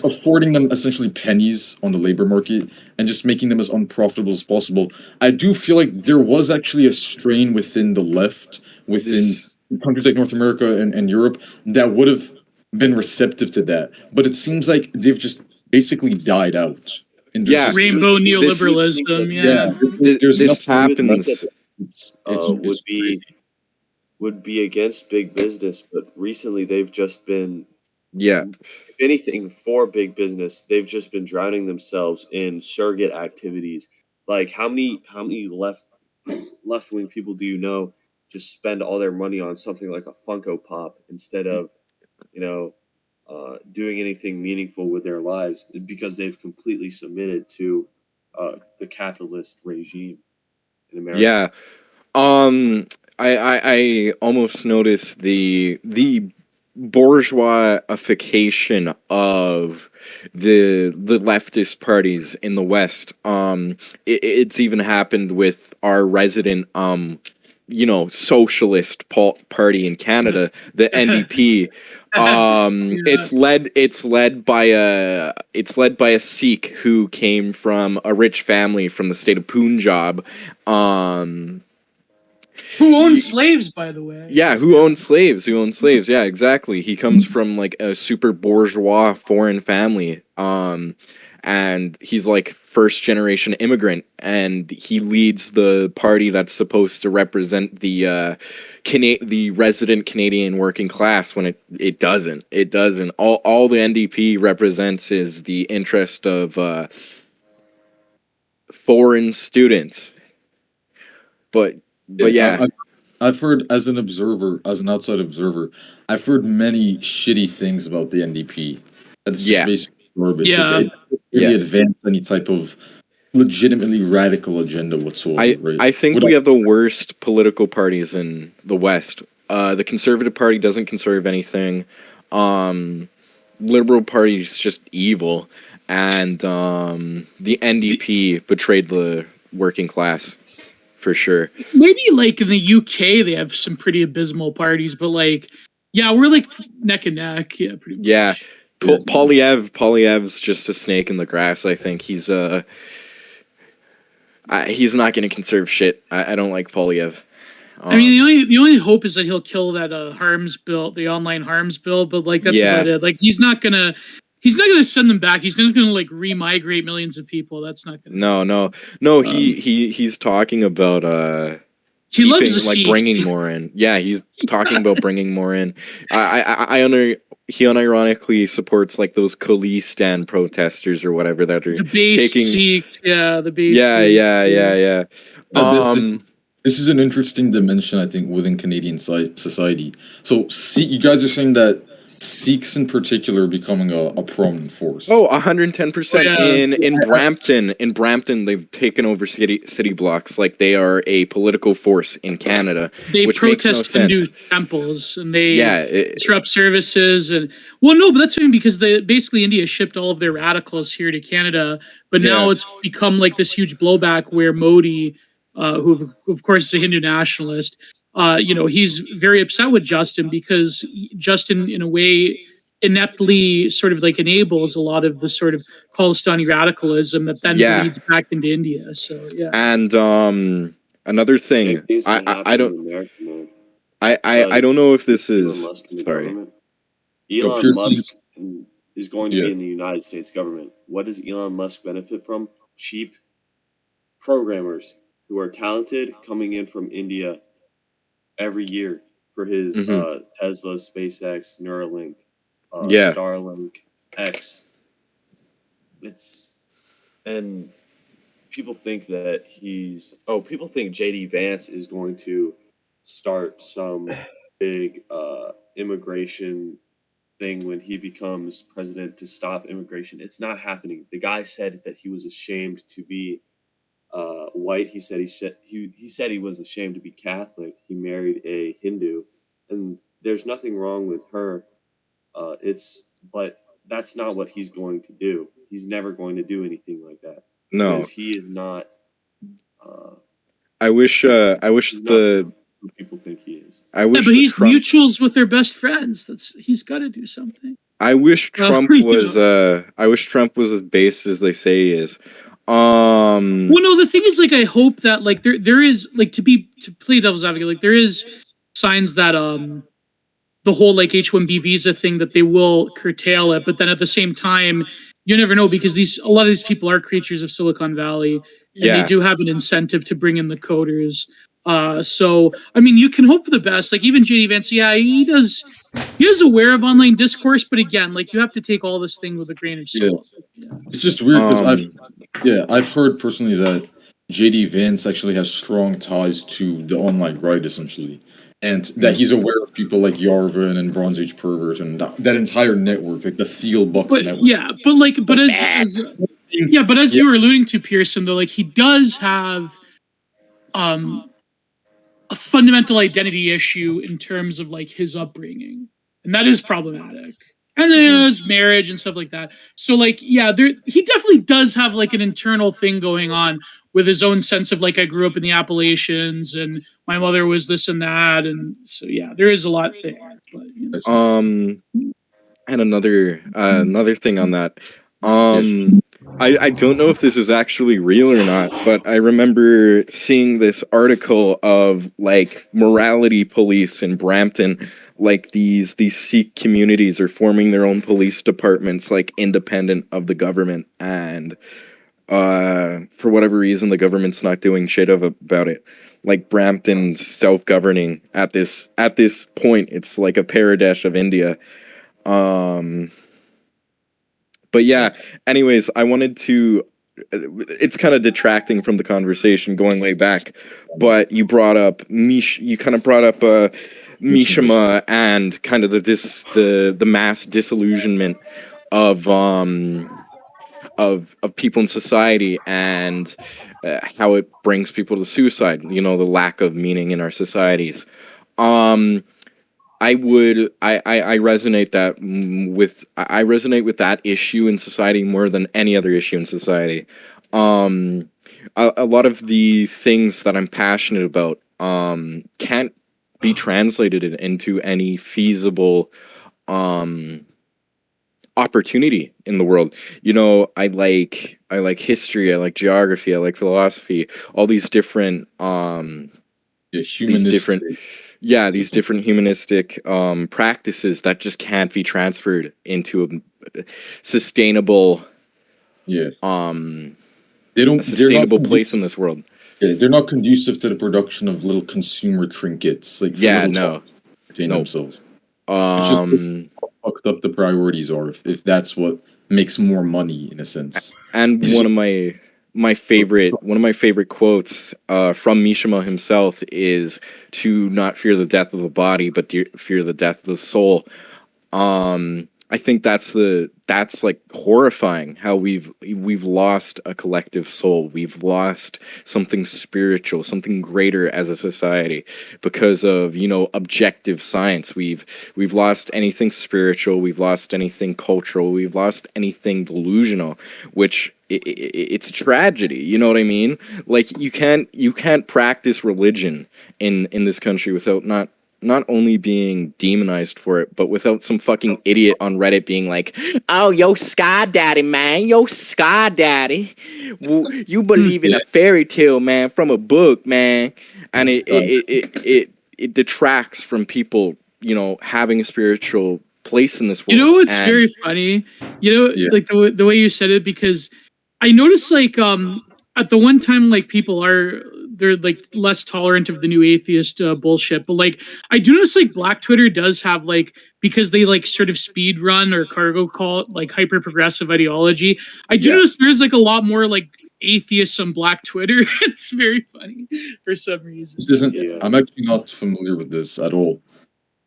affording them essentially pennies on the labor market and just making them as unprofitable as possible. I do feel like there was actually a strain within the left, within This countries like North America and Europe, that would have been receptive to that. But it seems like they've just basically died out. And there's yeah. just Rainbow This neoliberalism, yeah, yeah. there's this nothing left. happens. Would It's crazy. be against big business, but recently they've just been, Yeah. if anything, for big business. They've just been drowning themselves in surrogate activities. Like how many left wing people do you know just spend all their money on something like a Funko Pop instead of you know doing anything meaningful with their lives because they've completely submitted to the capitalist regime in America. Yeah. Um, I almost noticed the bourgeoisification of the leftist parties in the West. It's even happened with our resident socialist party in Canada, the NDP. Yeah. It's led by a Sikh who came from a rich family from the state of Punjab. Who owns slaves, by the way? Yeah, who owns slaves? Who owns slaves? Yeah, exactly. He comes from like a super bourgeois foreign family. And he's like first generation immigrant, and he leads the party that's supposed to represent the resident Canadian working class when it doesn't. It doesn't. All the NDP represents is the interest of foreign students. But yeah. I've heard as an observer, as an outside observer, I've heard many shitty things about the NDP. That's just basically garbage. Yeah. It doesn't really advance any type of legitimately radical agenda whatsoever. Right? I think we have the worst political parties in the West. The Conservative Party doesn't conserve anything. Liberal Party is just evil, and the NDP betrayed the working class, for sure. Maybe like in the UK they have some pretty abysmal parties, but like, yeah, we're like neck and neck. Yeah, pretty much. Yeah, Polyev's just a snake in the grass. I think he's not going to conserve shit. I don't like Polyev. I mean, the only hope is that he'll kill that harms bill, the online harms bill. But like, that's about it. Like, he's not gonna send them back. He's not gonna like remigrate millions of people. That's not gonna. No. He's talking about he loves the like bringing more in. Yeah, he's talking about bringing more in. He unironically supports like those Khalistan protesters or whatever that are the base taking. Sikhs, the base. Yeah. This is an interesting dimension, I think, within Canadian society. So, you guys are saying that Sikhs in particular are becoming a prominent force. Oh, 110%. In Brampton. In Brampton, they've taken over city blocks. Like, they are a political force in Canada. They which protest makes no Hindu sense. temples, and they disrupt services. And no, but that's funny because basically India shipped all of their radicals here to Canada, but now it's become like this huge blowback where Modi, who of course is a Hindu nationalist, he's very upset with Justin because Justin, in a way, ineptly sort of like enables a lot of the sort of Khalistani radicalism that then bleeds back into India. So and another thing, I don't, I don't know if this is sorry. Elon Musk is going to be in the United States government. What does Elon Musk benefit from? Cheap programmers who are talented coming in from India every year for his Tesla, SpaceX, Neuralink, Starlink, X. And people think that people think JD Vance is going to start some big immigration thing when he becomes president to stop immigration. It's not happening. The guy said that he was ashamed to be white. He said he was ashamed to be Catholic. He married a Hindu, and there's nothing wrong with her. But that's not what he's going to do. He's never going to do anything like that. No, because he is not. I wish the people think he is. But he's mutuals with their best friends. He's got to do something. I wish Trump was. I wish Trump was as base as they say he is. Well, no. The thing is, like, I hope that like there is like to play devil's advocate, like there is signs that the whole like H-1B visa thing that they will curtail it, but then at the same time, you never know because a lot of these people are creatures of Silicon Valley, and they do have an incentive to bring in the coders. So I mean, you can hope for the best. Like even JD Vance, he is aware of online discourse, but again, like you have to take all this thing with a grain of salt. It's just weird because I've heard personally that JD Vance actually has strong ties to the online right, essentially. And that he's aware of people like Yarvin and Bronze Age Pervert and that entire network, like the Thiel Bucks network. Yeah, but as you were alluding to, Pearson, though, like he does have a fundamental identity issue in terms of like his upbringing, and that is problematic. And then his marriage and stuff like that. So like, he definitely does have like an internal thing going on with his own sense of like, I grew up in the Appalachians and my mother was this and that. And so, there is a lot there. But, and another thing on that. I don't know if this is actually real or not, but I remember seeing this article of like morality police in Brampton. Like these Sikh communities are forming their own police departments, like independent of the government, and for whatever reason, the government's not doing shit about it. Like Brampton's self-governing at this point. It's like a Paradesh of India. But anyways, I wanted to it's kind of detracting from the conversation going way back, but you brought up you kind of brought up Mishima and kind of the mass disillusionment of people in society, and how it brings people to suicide, the lack of meaning in our societies. I resonate I resonate with that issue in society more than any other issue in society. A lot of the things that I'm passionate about can't be translated into any feasible opportunity in the world. I like history, I like geography, I like philosophy, all these different these different humanistic practices that just can't be transferred into a sustainable they don't sustainable place in this world. They're not conducive to the production of little consumer trinkets, like for to entertain themselves. It's just how fucked up the priorities are, if that's what makes more money in a sense. And one of my favorite quotes from Mishima himself is to not fear the death of the body, but to fear the death of the soul. I think that's like horrifying how we've lost a collective soul. We've lost something spiritual, something greater as a society because of, objective science. We've lost anything spiritual, we've lost anything cultural, we've lost anything delusional, which it's a tragedy, you know what I mean? Like you can't practice religion in this country without not only being demonized for it, but without some fucking idiot on Reddit being like, "Oh, yo, Sky Daddy, man, yo, Sky Daddy, you believe in a fairy tale, man, from a book, man," and it detracts from people, having a spiritual place in this world. You know what's very funny? Like the way you said it, because I noticed like at the one time like they're like less tolerant of the new atheist bullshit, but like I do notice like Black Twitter does have like, because they like sort of speed run or cargo call like hyper progressive ideology. I do notice there's like a lot more like atheists on Black Twitter. It's very funny for some reason. I'm actually not familiar with this at all,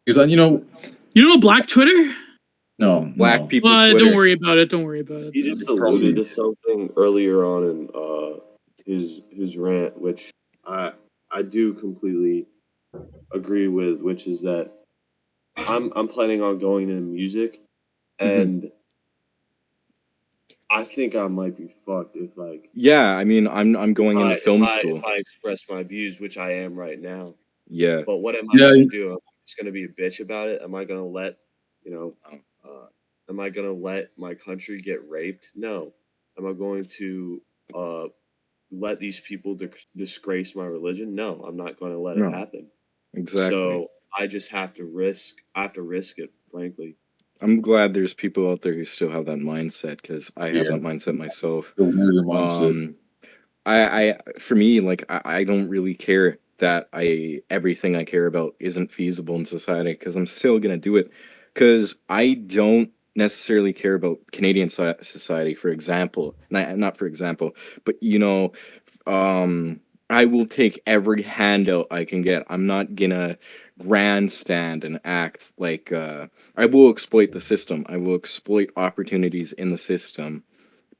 because you know Black Twitter. No, Black people. Don't worry about it. Don't worry about it. He just alluded to something earlier on in his rant, which I do completely agree with, which is that I'm planning on going into music, and I think I might be fucked if like. Yeah, I mean, I'm going into film school. If I express my views, which I am right now. Yeah. But what am I going to do? I'm just going to be a bitch about it. Am I going to let Am I going to let my country get raped? No. Am I going to let these people disgrace my religion? No, I'm not going to let it happen. Exactly. So I just have to risk it, frankly. I'm glad there's people out there who still have that mindset, because I have that mindset myself. For me, like I don't really care that everything I care about isn't feasible in society, because I'm still gonna do it, because I don't necessarily care about Canadian society, for example. Not for example, but I will take every handout I can get. I'm not gonna grandstand and act like I will exploit the system. I will exploit opportunities in the system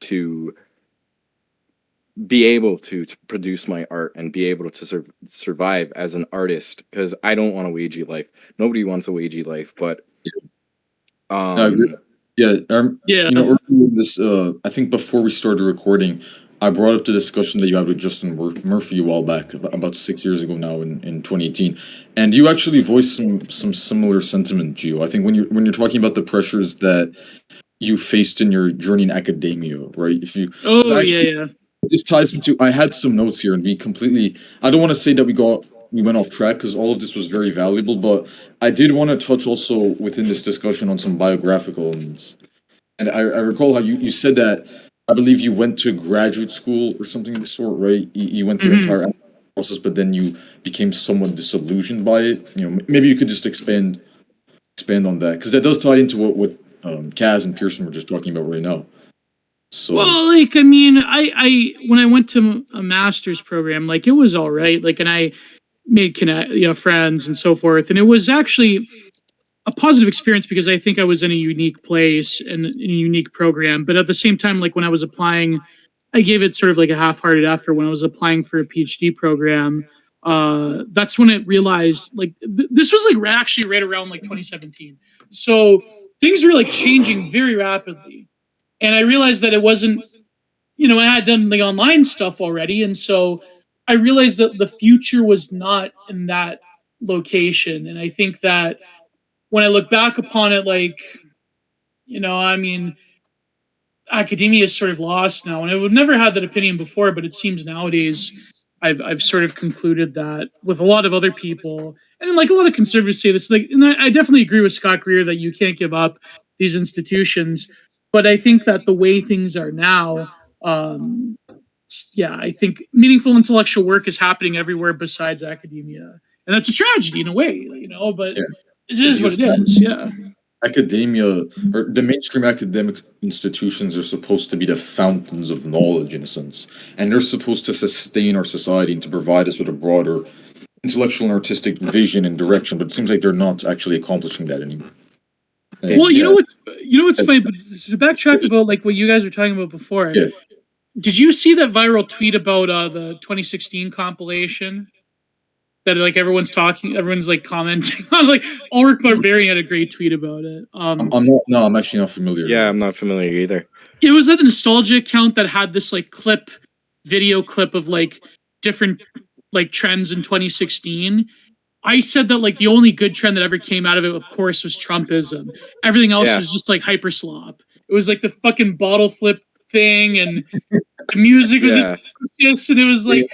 to be able to produce my art and be able to survive as an artist, because I don't want a wagey life. Nobody wants a wagey life, but this I think before we started recording, I brought up the discussion that you had with Justin Murphy a while back, about 6 years ago now, in 2018, and you actually voiced some similar sentiment, Gio. I think when you're talking about the pressures that you faced in your journey in academia, right? This ties into. I had some notes here, and I don't want to say that we went off track, because all of this was very valuable, but I did want to touch also within this discussion on some biographical elements. And I recall how you said that, I believe you went to graduate school or something of the sort, right? You went through the entire process, but then you became somewhat disillusioned by it. Maybe you could just expand on that, because that does tie into what Kaz and Pearson were just talking about right now. So Well, like, I mean, I when I went to a master's program, like, it was all right. Like, and I made friends and so forth, and it was actually a positive experience because I think I was in a unique place and in a unique program. But at the same time, like when I was applying, I gave it sort of like a half-hearted effort when I was applying for a PhD program. That's when it realized like this was like actually right around like 2017. So things were like changing very rapidly. And I realized that it wasn't, I had done the online stuff already. And so I realized that the future was not in that location. And I think that when I look back upon it, like, I mean, academia is sort of lost now. And I would never had that opinion before, but it seems nowadays I've sort of concluded that with a lot of other people, and then like a lot of conservatives say this, like, and I definitely agree with Scott Greer that you can't give up these institutions. But I think that the way things are now, I think meaningful intellectual work is happening everywhere besides academia. And that's a tragedy in a way, but yeah, it is what because it is. Yeah. academia or the mainstream academic institutions are supposed to be the fountains of knowledge in a sense, and they're supposed to sustain our society and to provide us with a broader intellectual and artistic vision and direction. But it seems like they're not actually accomplishing that anymore. And, Well, yeah, you know what's and funny, but to backtrack about like what you guys were talking about before. yeah, Did you see that viral tweet about the 2016 compilation that like everyone's like commenting on? Like Ulrich Barbarian had a great tweet about it. I'm not. No, I'm actually not familiar. Yeah, I'm not familiar either. It was a nostalgia account that had this like video clip of like different like trends in 2016. I said that like the only good trend that ever came out of it, of course, was Trumpism. Everything else was just like hyper slop. It was like the fucking bottle flip thing, and the music was just, and it was like,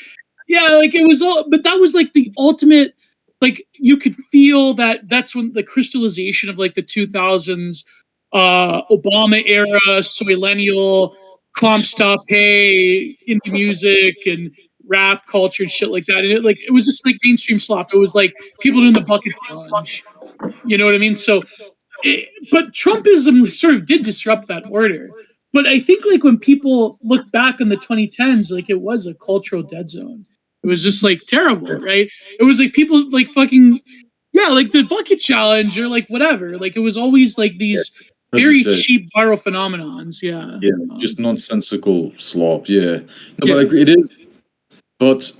like it was all, but that was like the ultimate. Like you could feel that's when the crystallization of like the 2000s, Obama era, Soylenial, Clomp Stop Hey, indie music and rap culture and shit like that. And it was just like mainstream slop. It was like people doing the bucket challenge. You know what I mean? So, but Trumpism sort of did disrupt that order. But I think like when people look back in the 2010s, like it was a cultural dead zone. It was just like terrible, right? It was like people like fucking like the bucket challenge or like whatever. Like it was always like these very cheap viral phenomenons. Yeah. Yeah, just nonsensical slop. Yeah, no, but I agree. It is, but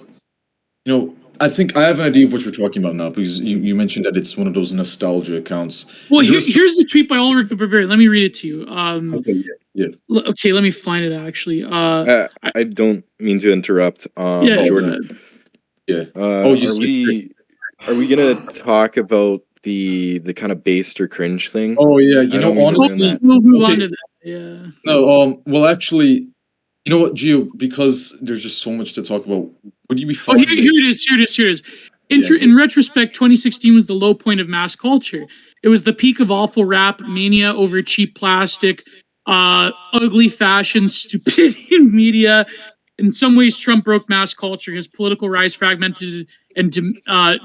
I think I have an idea of what you're talking about now because you mentioned that it's one of those nostalgia accounts. Well, here's the tweet by Ulrich the Barbarian. Let me read it to you. Okay, yeah. Okay, let me find it actually. I don't mean to interrupt. Jordan. Yeah. Are we gonna talk about the kind of based or cringe thing? Oh yeah, honestly, we'll move on to that. Yeah. No, well, actually, you know what, Gio? Because there's just so much to talk about. Would you be fine? Here it is. In retrospect, 2016 was the low point of mass culture. It was the peak of awful rap mania over cheap plastic, ugly fashion, stupidity in media. In some ways, Trump broke mass culture. His political rise fragmented and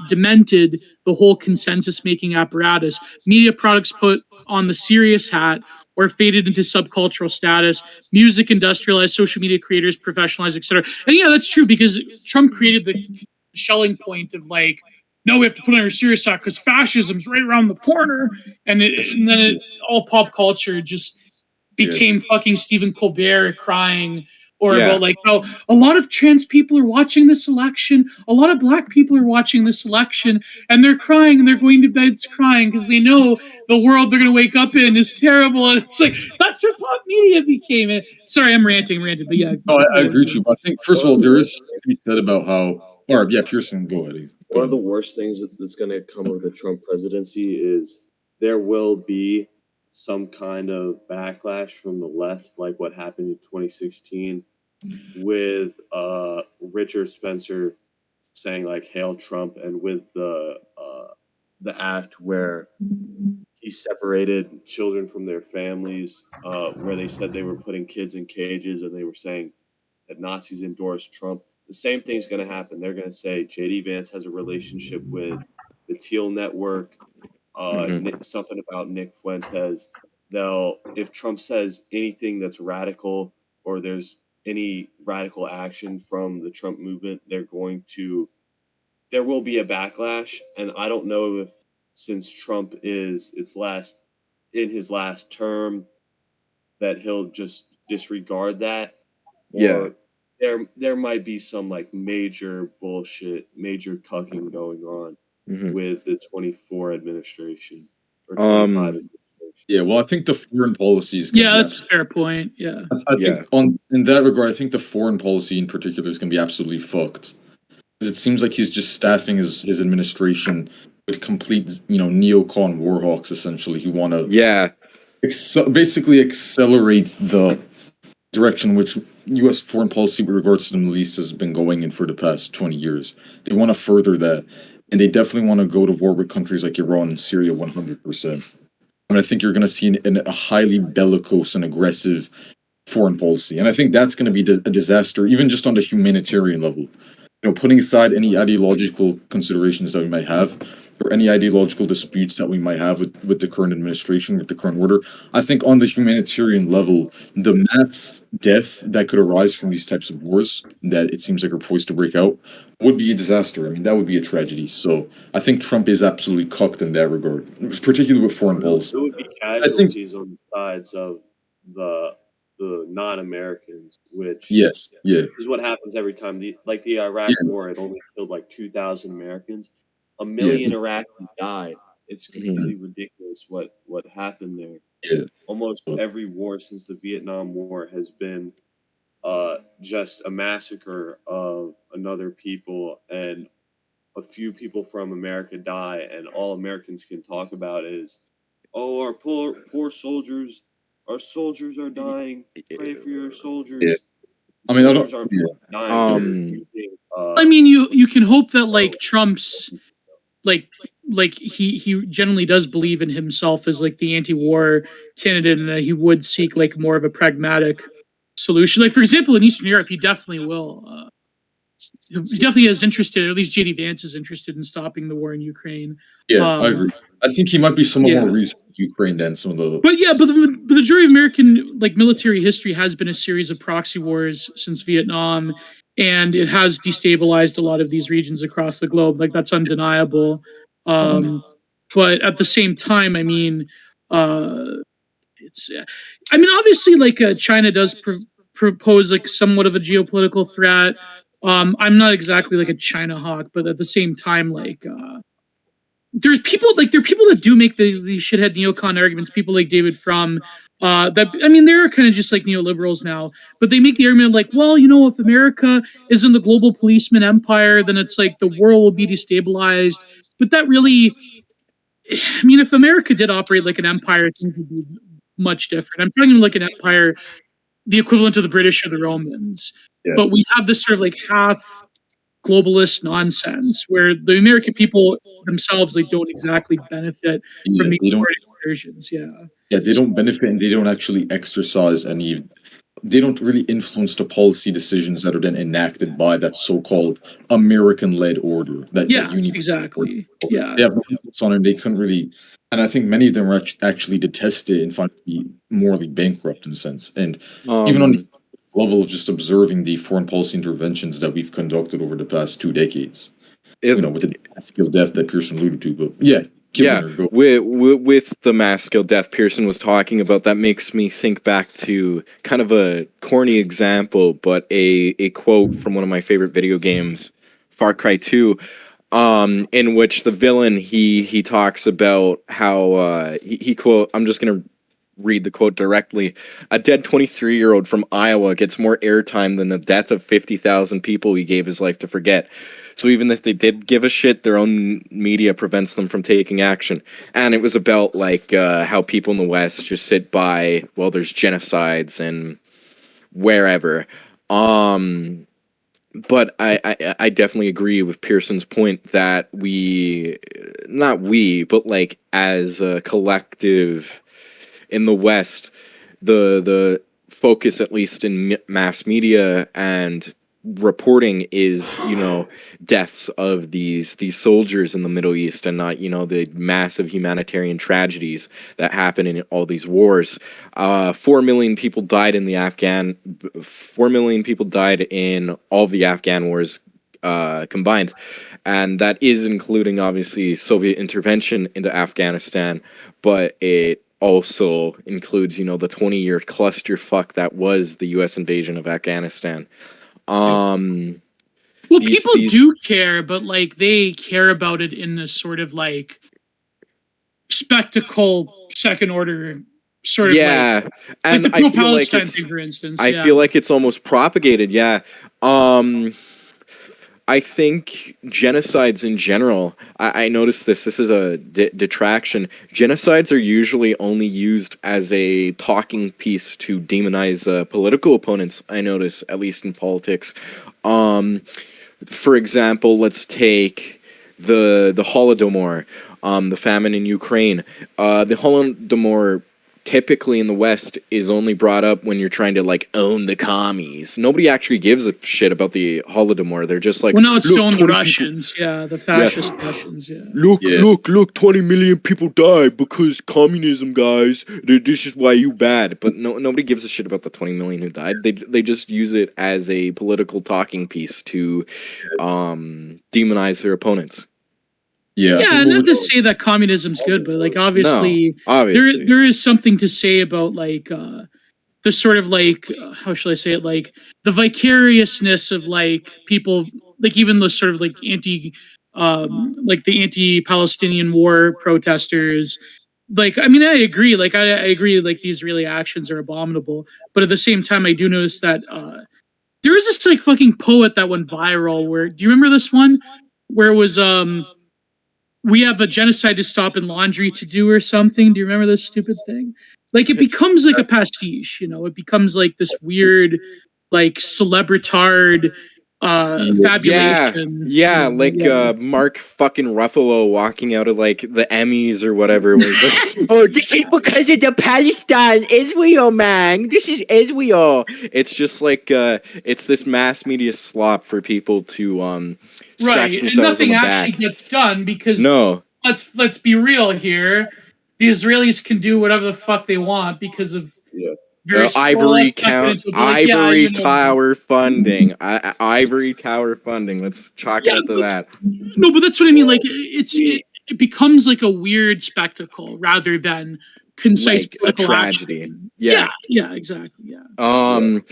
demented the whole consensus-making apparatus. Media products put on the serious hat or faded into subcultural status. Music industrialized, social media creators professionalized, etc. And yeah, that's true because Trump created the shelling point of like, no, we have to put on our serious side because fascism's right around the corner. And then all pop culture just became fucking Stephen Colbert crying about like how a lot of trans people are watching this election, a lot of black people are watching this election, and they're crying and they're going to bed crying because they know the world they're going to wake up in is terrible. And it's like that's what pop media became. And sorry, I'm ranting, but yeah. No, I agree with you. But I think first of all, there is something to be said about how. Or yeah, Pearson, go ahead. One of the worst things that's going to come of the Trump presidency is there will be some kind of backlash from the left, like what happened in 2016 with Richard Spencer saying like "Hail Trump," and with the act where he separated children from their families, where they said they were putting kids in cages and they were saying that Nazis endorsed Trump. The same thing's going to happen. They're going to say J.D. Vance has a relationship with the Teal Network, something about Nick Fuentes. if Trump says anything that's radical or there's any radical action from the Trump movement, there will be a backlash. And I don't know if, since Trump is in his last term, that he'll just disregard that, or there might be some like major bullshit, major cucking going on with the 24 administration or 25 administration. Yeah, well, I think the foreign policy is Yeah, that's a fair point. Yeah. I think in that regard, I think the foreign policy in particular is going to be absolutely fucked. Because it seems like he's just staffing his administration with complete, neocon warhawks, essentially, who want to basically accelerate the direction which U.S. foreign policy with regards to the Middle East has been going in for the past 20 years. They want to further that, and they definitely want to go to war with countries like Iran and Syria 100%. And I think you're going to see a highly bellicose and aggressive foreign policy. And I think that's going to be a disaster, even just on the humanitarian level. Putting aside any ideological considerations that we might have, or any ideological disputes that we might have with the current administration, with the current order, I think on the humanitarian level, the mass death that could arise from these types of wars that it seems like are poised to break out would be a disaster. I mean, that would be a tragedy. So I think Trump is absolutely cucked in that regard, particularly with foreign policy. It would be casualties on the sides of the non-Americans, which is what happens every time. The Iraq War, it only killed like 2,000 Americans. 1 million Iraqis died. It's completely ridiculous what happened there. Yeah. Almost every war since the Vietnam War has been just a massacre of another people, and a few people from America die, and all Americans can talk about is, oh, our poor soldiers. Our soldiers are dying. Pray for your soldiers. Yeah. I mean, soldiers aren't dying. I mean, you can hope that like Trump's like he generally does believe in himself as like the anti-war candidate, and that he would seek like more of a pragmatic solution. Like for example, in Eastern Europe, he definitely will. He definitely is interested, or at least JD Vance is interested in stopping the war in Ukraine. Yeah, I agree. I think he might be somewhat more reasonable in Ukraine than some of the. But the majority of American like military history has been a series of proxy wars since Vietnam, and it has destabilized a lot of these regions across the globe. Like that's undeniable. But at the same time, I mean, obviously, like China does propose like somewhat of a geopolitical threat. I'm not exactly like a China hawk, but at the same time, like there are people that do make the shithead neocon arguments. People like David Frum, they're kind of just like neoliberals now, but they make the argument of like, well, if America is in the global policeman empire, then it's like the world will be destabilized. But that really, if America did operate like an empire, things would be much different. I'm talking like an empire, the equivalent of the British or the Romans. Yeah. But we have this sort of like half globalist nonsense where the American people themselves like don't exactly benefit from these versions. Yeah, they don't benefit, and they don't actually exercise any. They don't really influence the policy decisions that are then enacted by that so-called American-led order. Exactly. Yeah, they have no influence on it. They couldn't really, and I think many of them actually detest it and find it to be morally bankrupt in a sense. And even on the level of just observing the foreign policy interventions that we've conducted over the past 2 decades, with the mass-scale death that Pearson alluded to. But with the mass-scale death Pearson was talking about, that makes me think back to kind of a corny example, but a quote from one of my favorite video games, Far Cry 2, in which the villain he talks about how he quote, I'm just gonna read the quote directly. A dead 23-year-old from Iowa gets more airtime than the death of 50,000 people he gave his life to forget. So even if they did give a shit, their own media prevents them from taking action. And it was about like how people in the West just sit by while there's genocides and wherever. But I definitely agree with Pearson's point that but like as a collective in the West, the focus, at least in mass media and reporting is, deaths of these soldiers in the Middle East, and not, the massive humanitarian tragedies that happen in all these wars. 4 million people died in the 4 million people died in all the Afghan wars combined, and that is including obviously Soviet intervention into Afghanistan, but it also includes, the 20-year clusterfuck that was the U.S. invasion of Afghanistan. Well, people do care, but like they care about it in this sort of like spectacle, second order sort of like and the pro-Palestine thing, for instance. I feel like it's almost propagated. Yeah. I think genocides in general, I noticed this. This is a detraction. Genocides are usually only used as a talking piece to demonize political opponents. I notice, at least in politics. For example, let's take the Holodomor, the famine in Ukraine. The Holodomor, typically in the West, is only brought up when you're trying to like own the commies. Nobody actually gives a shit about the Holodomor. They're just like, well, no, it's still in the Russians, the fascist Russians, Look, 20 million people died because communism, guys. This is why you bad. But nobody gives a shit about the 20 million who died. They just use it as a political talking piece to demonize their opponents. Yeah, not to say that communism's good, but like obviously. There is something to say about like the sort of like how shall I say it, like the vicariousness of like people, like even the sort of like like the anti-Palestinian war protesters. Like, I mean, I agree. Like, I agree. Like, these Israeli actions are abominable, but at the same time, I do notice that there was this like fucking poet that went viral. Where do you remember this one? Where it was we have a genocide to stop and laundry to do or something. Do you remember this stupid thing? Like it becomes like a pastiche, it becomes like this weird, like celebritard fabulation. Like Mark fucking Ruffalo walking out of like the Emmys or whatever was like, oh, this is because of the Palestine, Israel, man. This is Israel. It's just like it's this mass media slop for people to right, and nothing actually gets done because let's be real here. The Israelis can do whatever the fuck they want because of ivory tower funding. Ivory tower funding. Let's chalk it up to that. No, but that's what I mean. Like it becomes like a weird spectacle rather than concise like political a tragedy. Action. Yeah, exactly. Yeah. And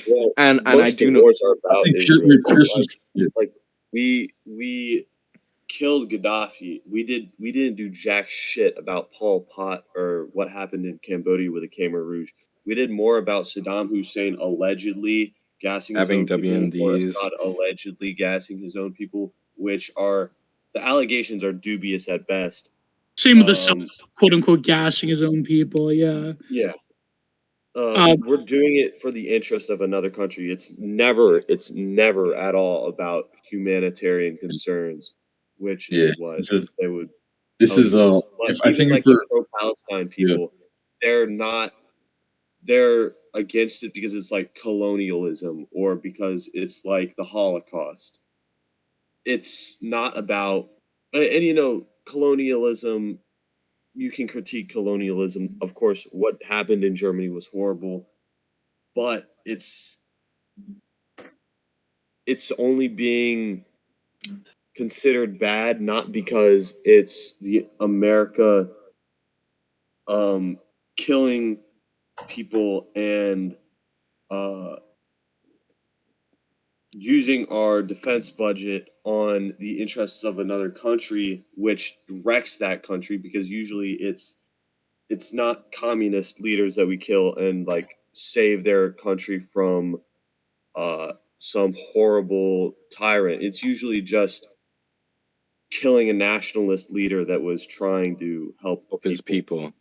I do know. Wars are about Israel. Like we killed Gaddafi. We didn't do jack shit about Pol Pot or what happened in Cambodia with the Khmer Rouge. We did more about Saddam Hussein allegedly gassing his own people, or Assad allegedly gassing his own people, which are the allegations are dubious at best. Same with the quote unquote gassing his own people. Yeah. Yeah. We're doing it for the interest of another country. It's never at all about humanitarian concerns, which is what they would. This is I think like the pro-Palestine people, they're against it because it's like colonialism or because it's like the Holocaust. It's not about, and colonialism. You can critique colonialism. Of course, what happened in Germany was horrible, but it's only being considered bad not because it's the America killing people and using our defense budget on the interests of another country, which wrecks that country, because usually it's not communist leaders that we kill and like save their country from some horrible tyrant. It's usually just killing a nationalist leader that was trying to help his people.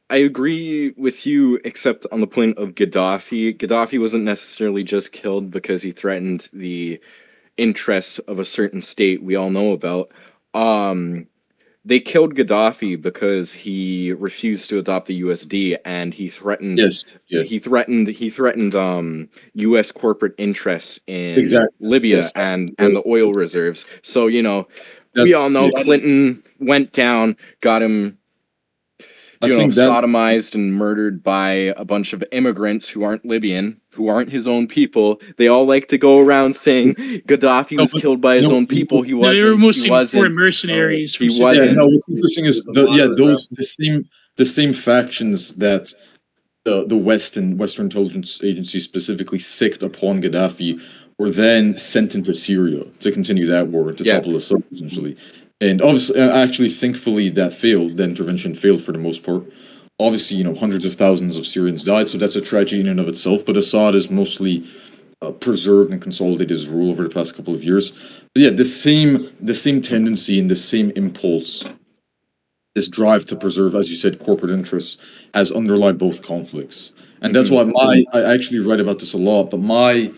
I agree with you, except on the point of Gaddafi. Gaddafi wasn't necessarily just killed because he threatened the interests of a certain state we all know about. they killed Gaddafi because he refused to adopt the USD, and he threatened Yes. Yeah. he threatened U.S. corporate interests in Exactly. Libya Yes. and the oil reserves. So we all That's know yeah. Clinton went down, got him I think that's sodomized and murdered by a bunch of immigrants who aren't Libyan, who aren't his own people. They all like to go around saying Gaddafi no, was but killed by his own you people. know, He No, they were wasn't. He mostly foreign wasn't. mercenaries from He yeah. Sudan. wasn't. No, what's interesting is There's a moderate those the same factions that the Western intelligence agencies specifically sicked upon Gaddafi were then sent into Syria to continue that war, to Yeah. topple Assad, essentially. And obviously, actually, thankfully, that failed. The intervention failed for the most part. Obviously, hundreds of thousands of Syrians died, so that's a tragedy in and of itself. But Assad is mostly preserved and consolidated his rule over the past couple of years. But yeah, the same tendency and the same impulse, this drive to preserve, as you said, corporate interests, has underlined both conflicts. And that's why I actually write about this a lot, but my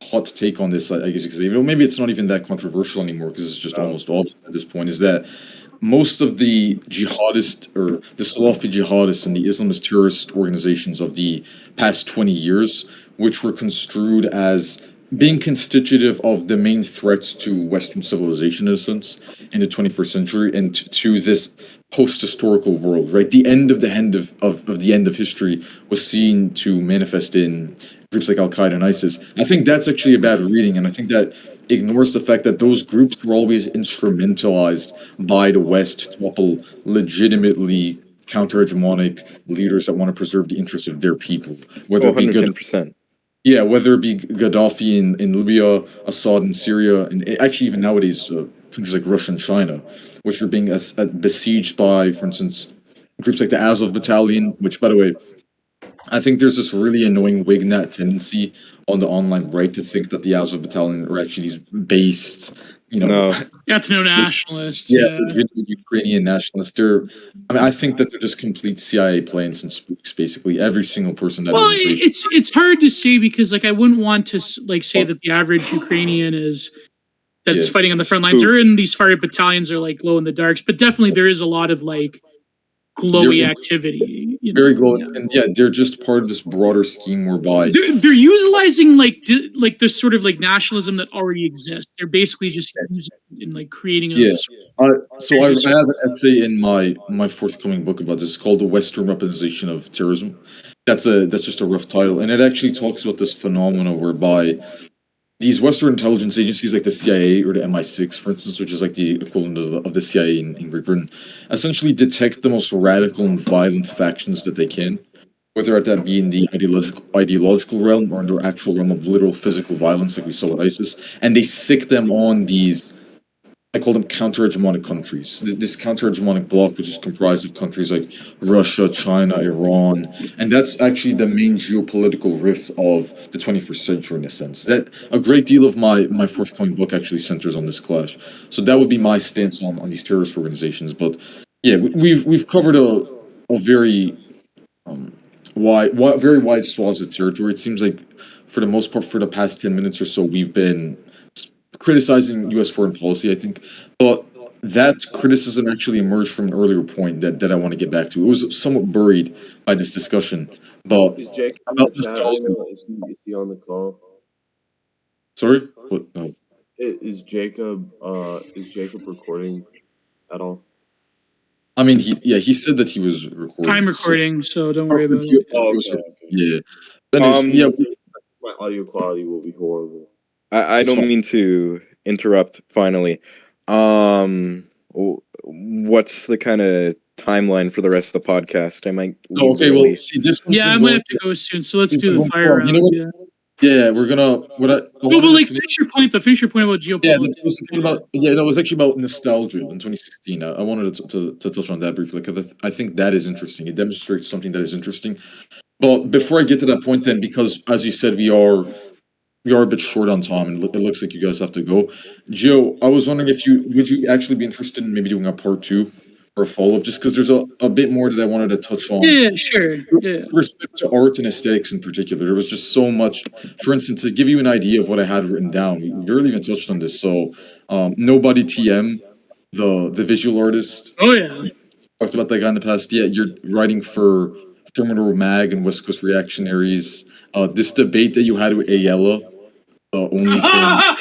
hot take on this, I guess you could say, maybe it's not even that controversial anymore because it's just almost obvious at this point, is that most of the jihadist or the Salafi jihadists and the Islamist terrorist organizations of the past 20 years, which were construed as being constitutive of the main threats to Western civilization, in a sense, in the 21st century and to this post-historical world, right? The end of history was seen to manifest in groups like Al Qaeda and ISIS. I think that's actually a bad reading, and I think that ignores the fact that those groups were always instrumentalized by the West to topple legitimately counter-hegemonic leaders that want to preserve the interests of their people, whether it be good. 110%. Yeah, whether it be Gaddafi in Libya, Assad in Syria, and actually even nowadays countries like Russia and China, which are being besieged by, for instance, groups like the Azov Battalion, which, by the way, I think there's this really annoying Wignat tendency on the online right to think that the Azov Battalion are actually these based, No. Ethno-nationalists. yeah, Yeah. legitimate Ukrainian nationalists. I think that they're just complete CIA plants and spooks. Basically, every single person that Well, organization. it's hard to say because I wouldn't want to say that the average Ukrainian that's Yeah. fighting on the front lines or in these fire battalions are glow in the darks, but definitely there is a lot of glowy activity. Very glowing, and yeah, they're just part of this broader scheme whereby they're utilizing this sort of nationalism that already exists. They're basically just using it and creating a so I have an essay in my forthcoming book about this. It's called "The Western Weaponization of Terrorism." That's just a rough title, and it actually talks about this phenomena whereby these Western intelligence agencies like the CIA or the MI6, for instance, which is like the equivalent of the CIA in Great Britain, essentially detect the most radical and violent factions that they can, whether that be in the ideological realm or in the actual realm of literal physical violence, like we saw with ISIS, and they sick them on these. I call them counter-hegemonic countries. This counter-hegemonic bloc, which is comprised of countries like Russia, China, Iran, and that's actually the main geopolitical rift of the 21st century in a sense. That a great deal of my forthcoming book actually centers on this clash. So that would be my stance on these terrorist organizations. But yeah, we've covered a very very wide swaths of territory. It seems like for the most part, for the past 10 minutes or so, we've been criticizing U.S. foreign policy, I think, but that criticism actually emerged from an earlier point that I want to get back to. It was somewhat buried by this discussion, but Is Jake in about the chat right nostalgia. now? Is he on the call? Sorry, what? No. Is Jacob recording at all? I mean, he said that he was recording. I'm recording, so don't worry about it. Oh, okay. Yeah. Anyways, My audio quality will be horrible. I don't mean to interrupt. Finally, what's the kind of timeline for the rest of the podcast? I might leave okay, early. well, see, this one's Yeah, I might have to go soon, so let's do the fire round. You know what? Yeah, we're gonna. Finish your point. Finish your point about geopolitics. Yeah, that was the point about. Yeah, no, it was actually about nostalgia in 2016. I wanted to touch on that briefly because I think that is interesting. It demonstrates something that is interesting. But before I get to that point, then, because as you said, we are a bit short on time, and it looks like you guys have to go. Joe, I was wondering if would you actually be interested in maybe doing a part 2 or a follow-up, just because there's a bit more that I wanted to touch on. Yeah, sure. Yeah. With respect to art and aesthetics in particular, there was just so much. For instance, to give you an idea of what I had written down, we barely even touched on this. So, Nobody TM the visual artist. Oh yeah. Talked about that guy in the past. Yeah, you're writing for Terminal Mag and West Coast Reactionaries. This debate that you had with Ayala, OnlyFans.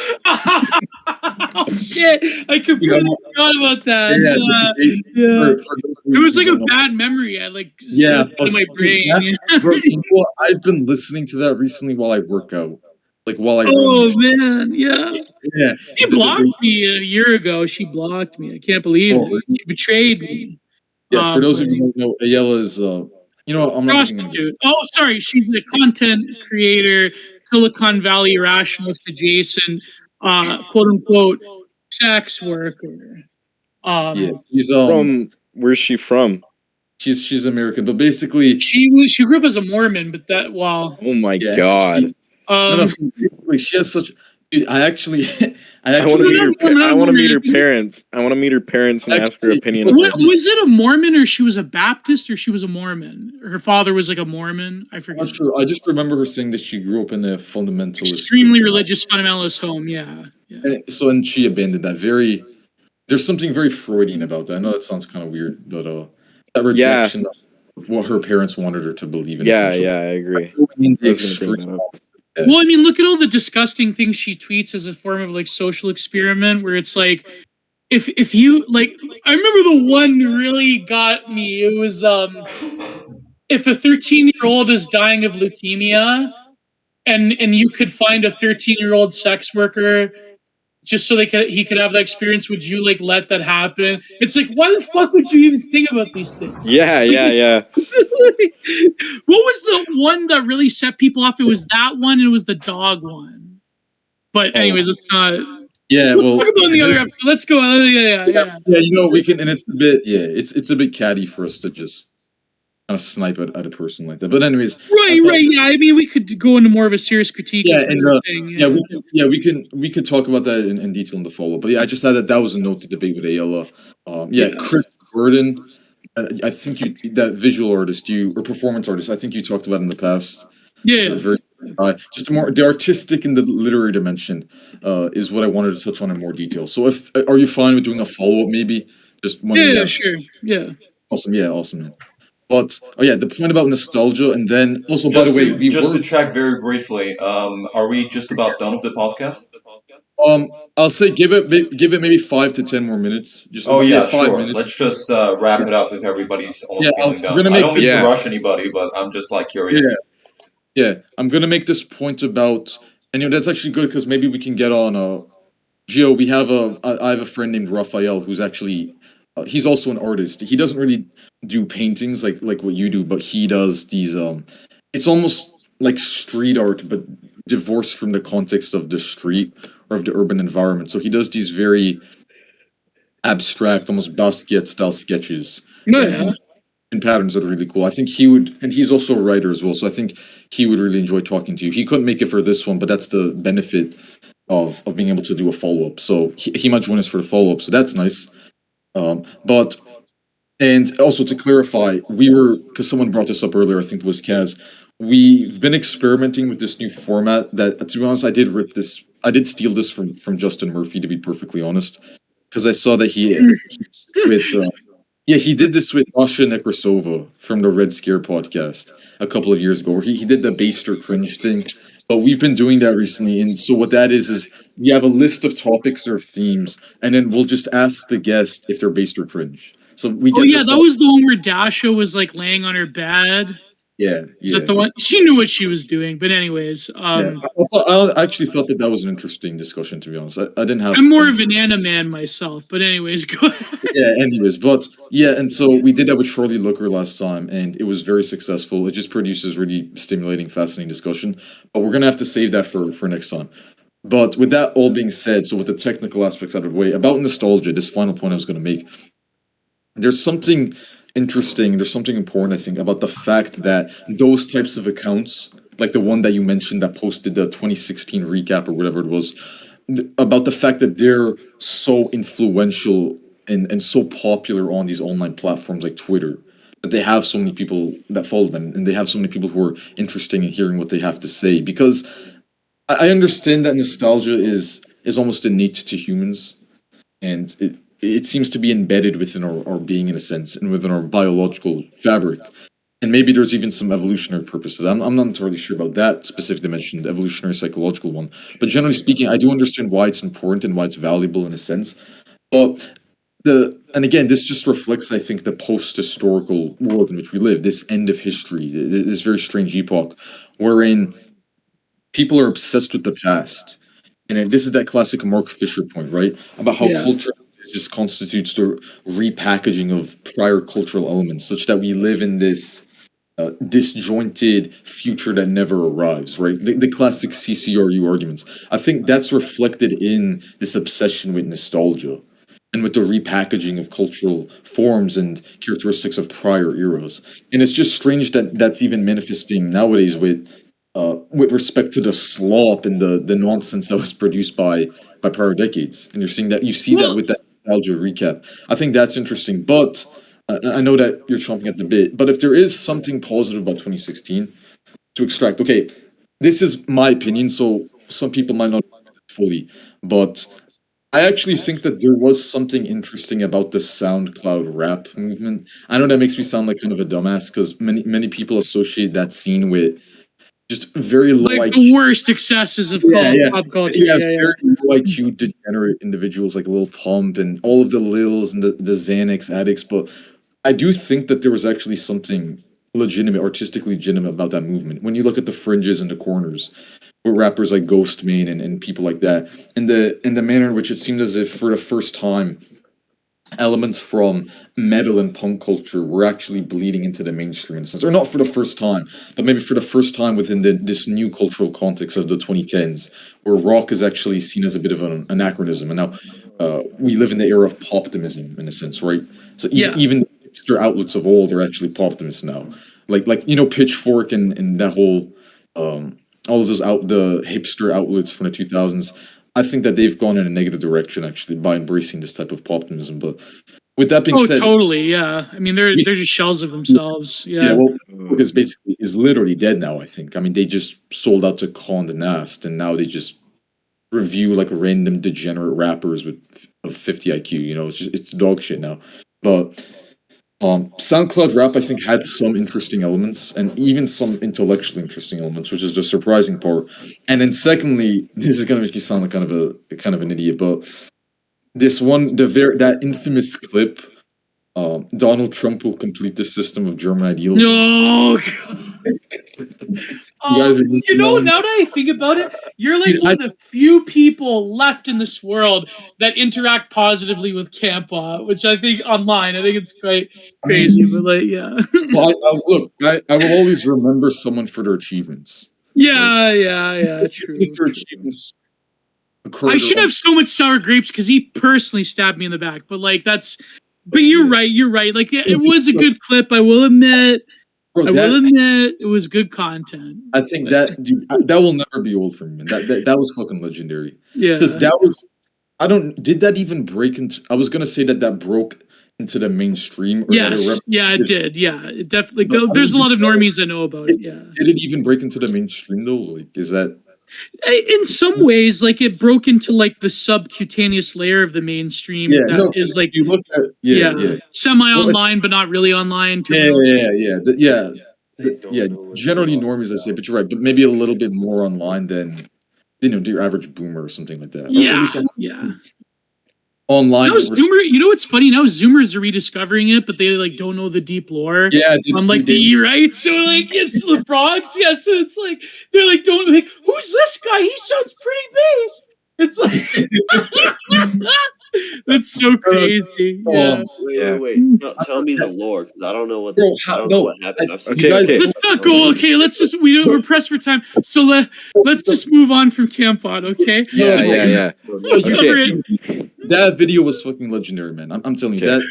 Oh shit! I completely forgot about that. Yeah. It was like a bad memory. I like sucked out of my brain. Bro, you know what? I've been listening to that recently while I work out, like while I run. Oh man, yeah. Yeah. She blocked me a year ago. She blocked me. I can't believe it. She betrayed me. Yeah, for those of you who don't know, Ayala is you know what, I'm not prostitute. Oh, sorry, she's a content creator, Silicon Valley rationalist adjacent, quote unquote, sex worker. Yeah, she's from where's she from? She's American, but basically she grew up as a Mormon, but that oh my god. So basically she has such. Dude, I actually I want to meet her parents. I want to meet her parents and ask her opinion. Was it a Mormon or she was a Baptist or she was a Mormon? Her father was like a Mormon. I forget. I'm not sure. I just remember her saying that she grew up in a fundamentalist, extremely religious fundamentalist home. Yeah. And she abandoned that. There's something very Freudian about that. I know that sounds kind of weird, but that rejection of what her parents wanted her to believe in. Yeah, I agree. Well, I mean, look at all the disgusting things she tweets as a form of like social experiment, where it's like, if you like, I remember the one really got me. It was if a 13-year-old is dying of leukemia, and you could find a 13-year-old sex worker just so he could have that experience, would you like let that happen? It's like, why the fuck would you even think about these things? Yeah. What was the one that really set people off? It was that one, and it was the dog one. But anyways, it's not. Yeah, we'll talk about in the other episode. Let's go. Yeah. You know, we can, and it's a bit, it's a bit catty for us to just kind of snipe at a person like that. But anyways, right. Yeah, I mean, we could go into more of a serious critique. Yeah, we could talk about that in detail in the follow up. But yeah, I just thought that was a note to debate with Ayala. Chris Burden. I think that visual artist or performance artist. I think you talked about in the past. Yeah. Just the artistic and the literary dimension is what I wanted to touch on in more detail. So, are you fine with doing a follow up? Maybe just one. Yeah, sure. Yeah. Awesome. Yeah, awesome, man. But the point about nostalgia, and then also, by the way, to check very briefly, are we just about done with the podcast? I'll say give it maybe 5 to 10 more minutes. Just 5 sure. minutes. Let's just wrap it up if everybody's almost feeling done. I don't mean to rush anybody, but I'm just like curious. Yeah, I'm gonna make this point about, and that's actually good because maybe we can get on Gio. I have a friend named Raphael who's actually he's also an artist. He doesn't really do paintings like what you do, but he does these it's almost like street art but divorced from the context of the street or of the urban environment. So he does these very abstract, almost Basquiat style sketches. And patterns that are really cool. I think he would, and he's also a writer as well, so I think he would really enjoy talking to you. He couldn't make it for this one, but that's the benefit of being able to do a follow-up. So he might join us for the follow-up, so that's nice. And also to clarify, because someone brought this up earlier, I think it was Kaz, we've been experimenting with this new format that, to be honest, I did steal this from Justin Murphy, to be perfectly honest, because I saw that he did this with Asha Nekrasova from the Red Scare podcast a couple of years ago, where he did the based or cringe thing. But we've been doing that recently, and so what that is we have a list of topics or themes, and then we'll just ask the guest if they're based or cringe. So we get that was the one where Dasha was like laying on her bed. Yeah. Is that the one? She knew what she was doing, but anyways. I actually thought that was an interesting discussion, to be honest. I didn't have. I'm more of an anime man myself, but anyways, go ahead. And so we did that with Shirley Looker last time, and it was very successful. It just produces really stimulating, fascinating discussion. But we're gonna have to save that for next time. But with that all being said, so with the technical aspects out of the way, about nostalgia, this final point I was gonna make. There's something interesting, there's something important, I think, about the fact that those types of accounts, like the one that you mentioned that posted the 2016 recap or whatever it was, about the fact that they're so influential and so popular on these online platforms like Twitter, that they have so many people that follow them, and they have so many people who are interested in hearing what they have to say. Because I understand that nostalgia is almost innate to humans, and it seems to be embedded within our being in a sense and within our biological fabric. And maybe there's even some evolutionary purpose to that. I'm not entirely sure about that specific dimension, the evolutionary psychological one. But generally speaking, I do understand why it's important and why it's valuable in a sense. But and again, this just reflects, I think, the post-historical world in which we live, this end of history, this very strange epoch, wherein people are obsessed with the past. And this is that classic Mark Fisher point, right? About how culture just constitutes the repackaging of prior cultural elements, such that we live in this disjointed future that never arrives, right? The classic CCRU arguments. I think that's reflected in this obsession with nostalgia and with the repackaging of cultural forms and characteristics of prior eras. And it's just strange that that's even manifesting nowadays with respect to the slop and the nonsense that was produced by prior decades. And you see that with that nostalgia recap. I think that's interesting, but I know that you're chomping at the bit. But if there is something positive about 2016 to extract, okay, this is my opinion, so some people might not fully, but I actually think that there was something interesting about the SoundCloud rap movement. I know that makes me sound like kind of a dumbass because many people associate that scene with just very low like IQ. The worst excesses of pop culture. Very low IQ degenerate individuals like Lil Pump and all of the Lils and the Xanax addicts. But I do think that there was actually something legitimate, artistically legitimate about that movement. When you look at the fringes and the corners, with rappers like Ghostmane and people like that, and the manner in which it seemed as if for the first time elements from metal and punk culture were actually bleeding into the mainstream in a sense, or not for the first time, but maybe for the first time within this new cultural context of the 2010s, where rock is actually seen as a bit of an anachronism, and now we live in the era of poptimism in a sense, right? So even hipster outlets of old are actually poptimists now, like Pitchfork and that whole all of the hipster outlets from the 2000s. I think that they've gone in a negative direction actually by embracing this type of optimism. But with that being said, totally, yeah. I mean, they're just shells of themselves. Yeah. Well, is literally dead now. I think. I mean, they just sold out to Condé Nast, and now they just review like random degenerate rappers with 50 IQ. It's dog shit now. But SoundCloud rap, I think, had some interesting elements and even some intellectually interesting elements, which is the surprising part. And then secondly, this is gonna make you sound like kind of an idiot, but this one, that infamous clip, Donald Trump will complete the system of German ideals. No. Now that I think about it, you're like one of the few people left in this world that interact positively with Campa, which I think online, I think it's quite crazy, but like, yeah. Well, I will always remember someone for their achievements. Yeah, true. If their achievements I should have so much sour grapes because he personally stabbed me in the back, but like but you're right. Like it was a good clip, I will admit. I will admit it was good content. I think that will never be old for me, man. That was fucking legendary. Yeah, because that was. Did that even break into? I was gonna say that broke into the mainstream. Yes, it did. Yeah, it definitely. There's a lot of normies that know about it. Yeah. Did it even break into the mainstream though? Like, is that? In some ways, like it broke into like the subcutaneous layer of the mainstream. Is like you look at semi-online, but not really online. Yeah. Generally normies, I say, but you're right. But maybe a little bit more online than your average boomer or something like that. Yeah. Online. Now Zoomer, what's funny? Now Zoomers are rediscovering it, but they like don't know the deep lore. Yeah, on like the E, right? So like it's the frogs. Yeah, so it's like they're like don't like who's this guy? He sounds pretty based. It's like that's so crazy. Wait. Tell me the lore because I don't know what happened. Okay. Let's not go. Okay, we're pressed for time. So let's just move on from Campot. Okay. Yeah. That video was fucking legendary, man. I'm telling you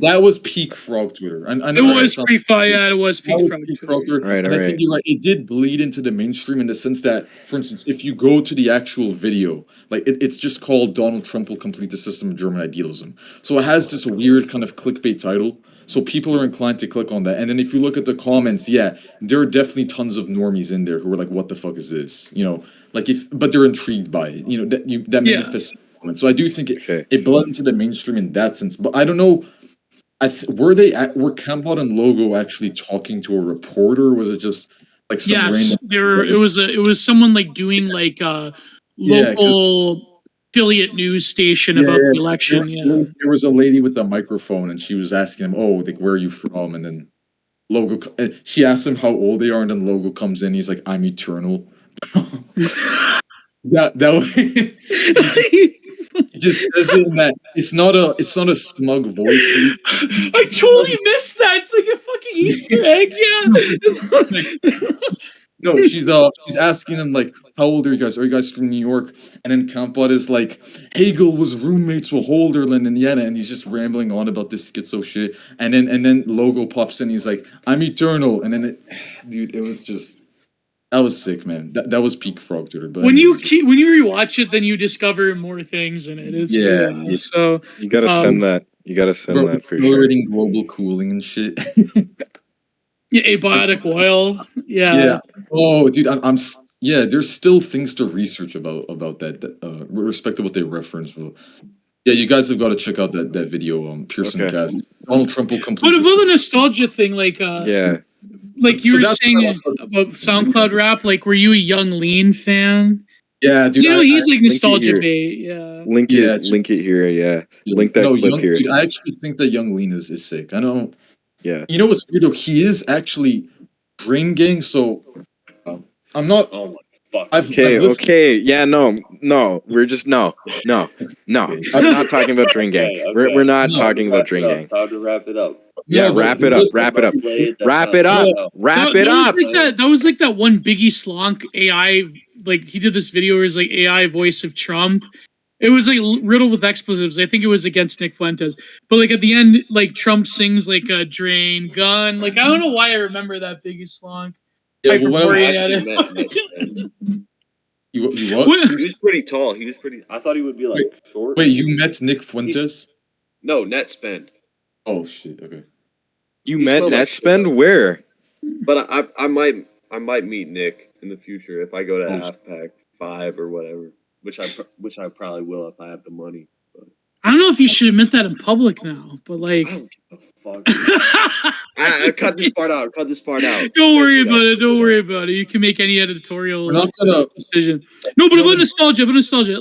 that was peak frog Twitter. I know it was peak frog. Yeah, it was peak frog Twitter. Right, and I think you're right. It did bleed into the mainstream in the sense that, for instance, if you go to the actual video, like it's just called "Donald Trump will complete the system of German idealism." So it has this weird kind of clickbait title. So people are inclined to click on that. And then if you look at the comments, there are definitely tons of normies in there who are like, "What the fuck is this?" But they're intrigued by it. That manifests moment. So I do think Okay. it bled into the mainstream in that sense. But I don't know. Were Campbell and Logo actually talking to a reporter? Or was it just like some Yes, random? there were. It was someone like doing like a Yeah, 'cause local affiliate news station yeah, about the 'cause election. Yeah. there was a lady with the microphone, and she was asking him, "Oh, like where are you from?" And then she asked him how old they are, and then Logo comes in. He's like, "I'm eternal." That way, he just says it in that it's not a smug voice, but I totally missed that. It's like a fucking Easter egg. no, she's asking him like, "How old are you guys? Are you guys from New York?" And then Kampot is like, "Hegel was roommates with Holderlin and Jena," and he's just rambling on about this schizo shit. And then Logo pops in. He's like, "I'm eternal," and then dude, it was just. That was sick, man. That was peak Frog Tutor. But when you anyways, when you rewatch it, then you discover more things in it. It's really so. You gotta send that. You gotta send bro, that for sure. accelerating global cooling and shit. Yeah, abiotic oil. Yeah. Yeah. Oh, dude, yeah. There's still things to research about that. With respect to what they reference, but yeah, you guys have got to check out that video. Pearson Okay. cast. Donald Trump will But complete. about the nostalgia thing, like Yeah. like you So were that's saying what about SoundCloud rap, like were you a Young Lean fan? Yeah, dude. You know, he's like link it nostalgia here. bait. Yeah. Link Yeah, it. Link it here. Yeah. Yeah. Link that No, clip young here. dude. I actually think that Young Lean is sick. I know. Yeah. You know what's weird though? He is actually Drain Gang. So I'm not. Oh my fuck. Okay. Okay. Yeah. No. We're just no. Okay. I'm not talking about Drain Gang. Okay, We're not No. talking about Drain Gang. Time to wrap it up. Yeah. No, but Wrap it up. listen, Wrap it up. Played, that's Wrap not it time up. out. Wrap it that up. was like that was like that one Biggie Slonk AI, like he did this video where it's like AI voice of Trump. It was like riddled with expletives. I think it was against Nick Fuentes. But like at the end, like Trump sings like a drain gun. Like I don't know why I remember that Biggie Slonk. Yeah, well, when I Hyperborean actually edit. met Nick Spend. you what? He was pretty tall. He was pretty. I thought he would be like short. Wait, you met Nick Fuentes? No, Net Spend. Oh shit. Okay. You He met smelled like Net shit, Spend though. where? But I might meet Nick in the future if I go to Oh, Half Pack 5 or whatever, which I probably will if I have the money. But I don't know if you should admit that in public now, but like I don't give a fuck. I cut this part out. Cut this part out. Don't worry about it. Don't worry about it. You can make any editorial We're not gonna. decision. No, but about nostalgia,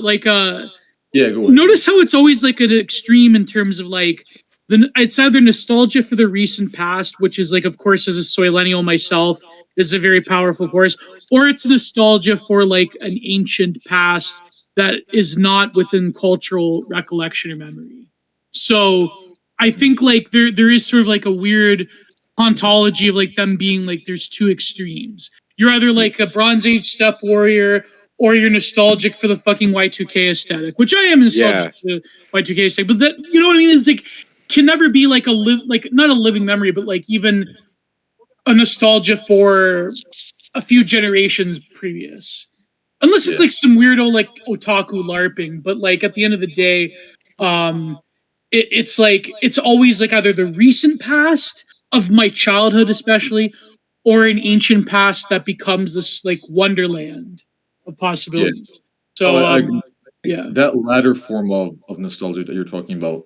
like Yeah, go ahead. notice how it's always like an extreme in terms of like it's either nostalgia for the recent past, which is like, of course, as a soillennial myself, is a very powerful force, or it's nostalgia for like an ancient past that is not within cultural recollection or memory. So I think like there is sort of like a weird ontology of like them being like there's two extremes. You're either like a Bronze Age step warrior or you're nostalgic for the fucking Y2K aesthetic, which I am nostalgic for the Y2K aesthetic. But that, you know what I mean? It's like can never be like not a living memory, but like even a nostalgia for a few generations previous. Unless it's like some weirdo like otaku LARPing, but like at the end of the day, it's like it's always like either the recent past of my childhood, especially, or an ancient past that becomes this like wonderland of possibilities. So yeah, that latter form of nostalgia that you're talking about,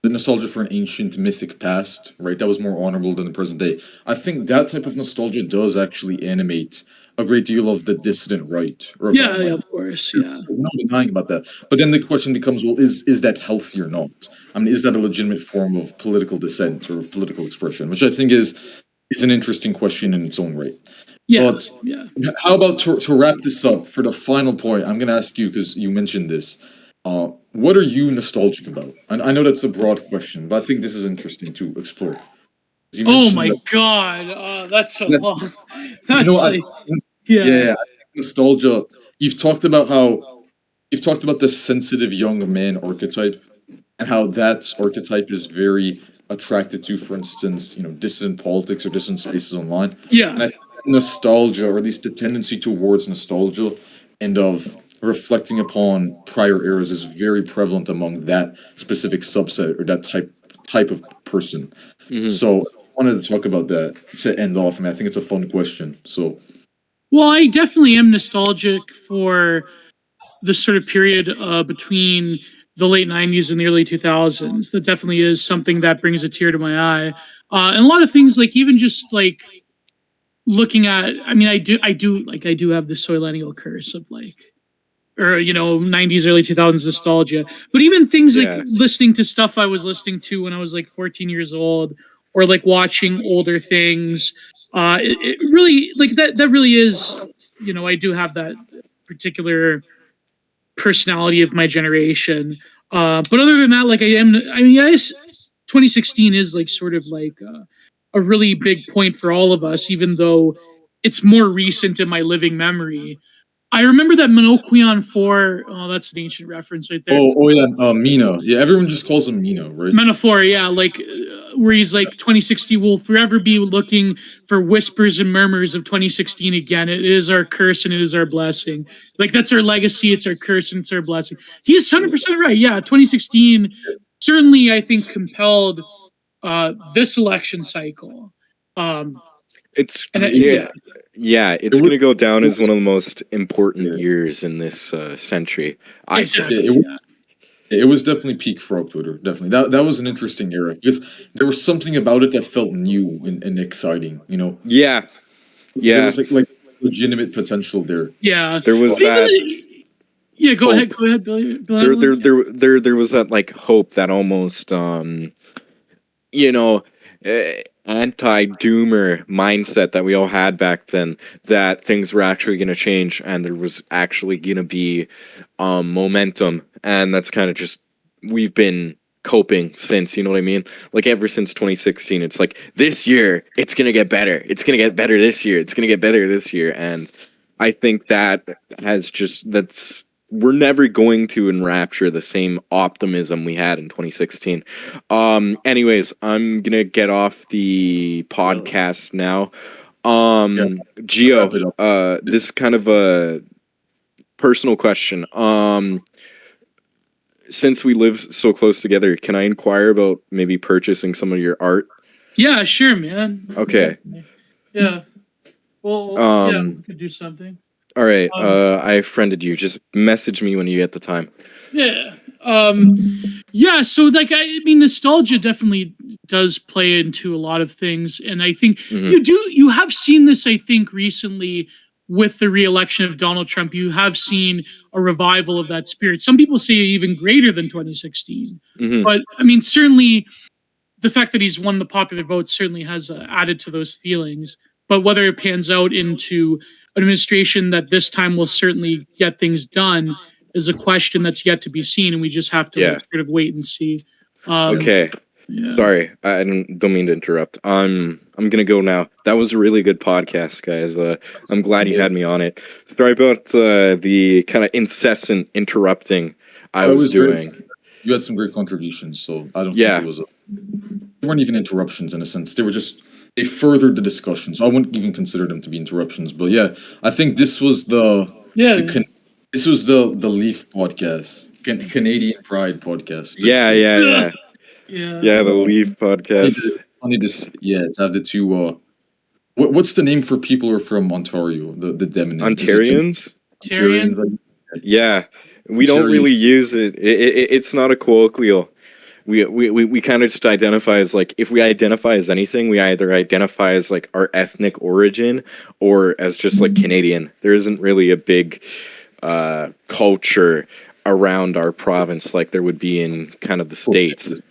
the nostalgia for an ancient mythic past, right? That was more honorable than the present day. I think that type of nostalgia does actually animate a great deal of the dissident right. Yeah, of course, yeah. There's no denying about that. But then the question becomes, well, is that healthy or not? I mean, is that a legitimate form of political dissent or of political expression? Which I think is an interesting question in its own right. Yeah, but how about to wrap this up for the final point? I'm going to ask you because you mentioned this. What are you nostalgic about? I know that's a broad question, but I think this is interesting to explore. Oh my god, that's so long. That's I think nostalgia. You've talked about the sensitive young man archetype, and how that archetype is very attracted to, for instance, dissident politics or dissident spaces online. Yeah, and I think nostalgia, or at least the tendency towards nostalgia, and of reflecting upon prior eras, is very prevalent among that specific subset or that type of person. Mm-hmm. So I wanted to talk about that to end off. I mean, I think it's a fun question. So, well, I definitely am nostalgic for this sort of period between the late 90s and the early 2000s. That definitely is something that brings a tear to my eye. And a lot of things, like even just like looking at, I mean, I do have the Soylenial curse of like, or 90s, early 2000s nostalgia. But even things like listening to stuff I was listening to when I was like 14 years old, or like watching older things, it really, like, that really is, I do have that particular personality of my generation. But other than that, like, I mean, yes, 2016 is like sort of like a really big point for all of us, even though it's more recent in my living memory. I remember that Minoquion 4. Oh, that's an ancient reference right there. Oh yeah, Mina. Yeah, everyone just calls him Mina, right? Metaphor, yeah, like where he's like 2016 will forever be looking for whispers and murmurs of 2016 again. It is our curse and it is our blessing. Like, that's our legacy, it's our curse and it's our blessing. He's 100% right. Yeah, 2016 certainly, I think, compelled this election cycle. It's it's going to go down as one of the most important years in this century. I think. It was definitely peak frog Twitter. Definitely, that was an interesting era because there was something about it that felt new and exciting. Yeah. There was like legitimate potential there. Yeah, there was that. Yeah, go ahead, Billy. There was that like hope that almost anti-doomer mindset that we all had back then, that things were actually going to change and there was actually going to be momentum. And that's kind of just, we've been coping since, you know what I mean? Like, ever since 2016, it's like, this year, it's going to get better. It's going to get better this year. It's going to get better this year. And I think that we're never going to enrapture the same optimism we had in 2016. Anyways, I'm gonna get off the podcast now. Gio, this is kind of a personal question. Since we live so close together, can I inquire about maybe purchasing some of your art? Yeah, sure, man. Okay. Definitely. Yeah. Well, yeah, we could do something. All right. I friended you. Just message me when you get the time. Yeah. Yeah. So, like, I mean, nostalgia definitely does play into a lot of things, and I think you have seen this. I think recently with the re-election of Donald Trump, you have seen a revival of that spirit. Some people say even greater than 2016, but I mean, certainly the fact that he's won the popular vote certainly has added to those feelings. But whether it pans out into an administration that this time will certainly get things done is a question that's yet to be seen, and we just have to like, sort of wait and see. Okay. Yeah. Sorry, I don't mean to interrupt. I'm gonna go now. That was a really good podcast, guys. I'm glad you had me on it. Sorry about the kind of incessant interrupting I was doing. You had some great contributions, so I don't think it was. They weren't even interruptions in a sense. They furthered the discussion, so I wouldn't even consider them to be interruptions. But yeah, I think this was the Leaf podcast, Canadian Pride podcast. Yeah, the Leaf podcast. To have the two. What's the name for people who are from Ontario? The Demonym. Ontarians. Ontarian. Yeah, we don't really use it. It's not a colloquial. We kind of just identify as, like, if we identify as anything, we either identify as like our ethnic origin or as just like Canadian. There isn't really a big culture around our province like there would be in kind of the States.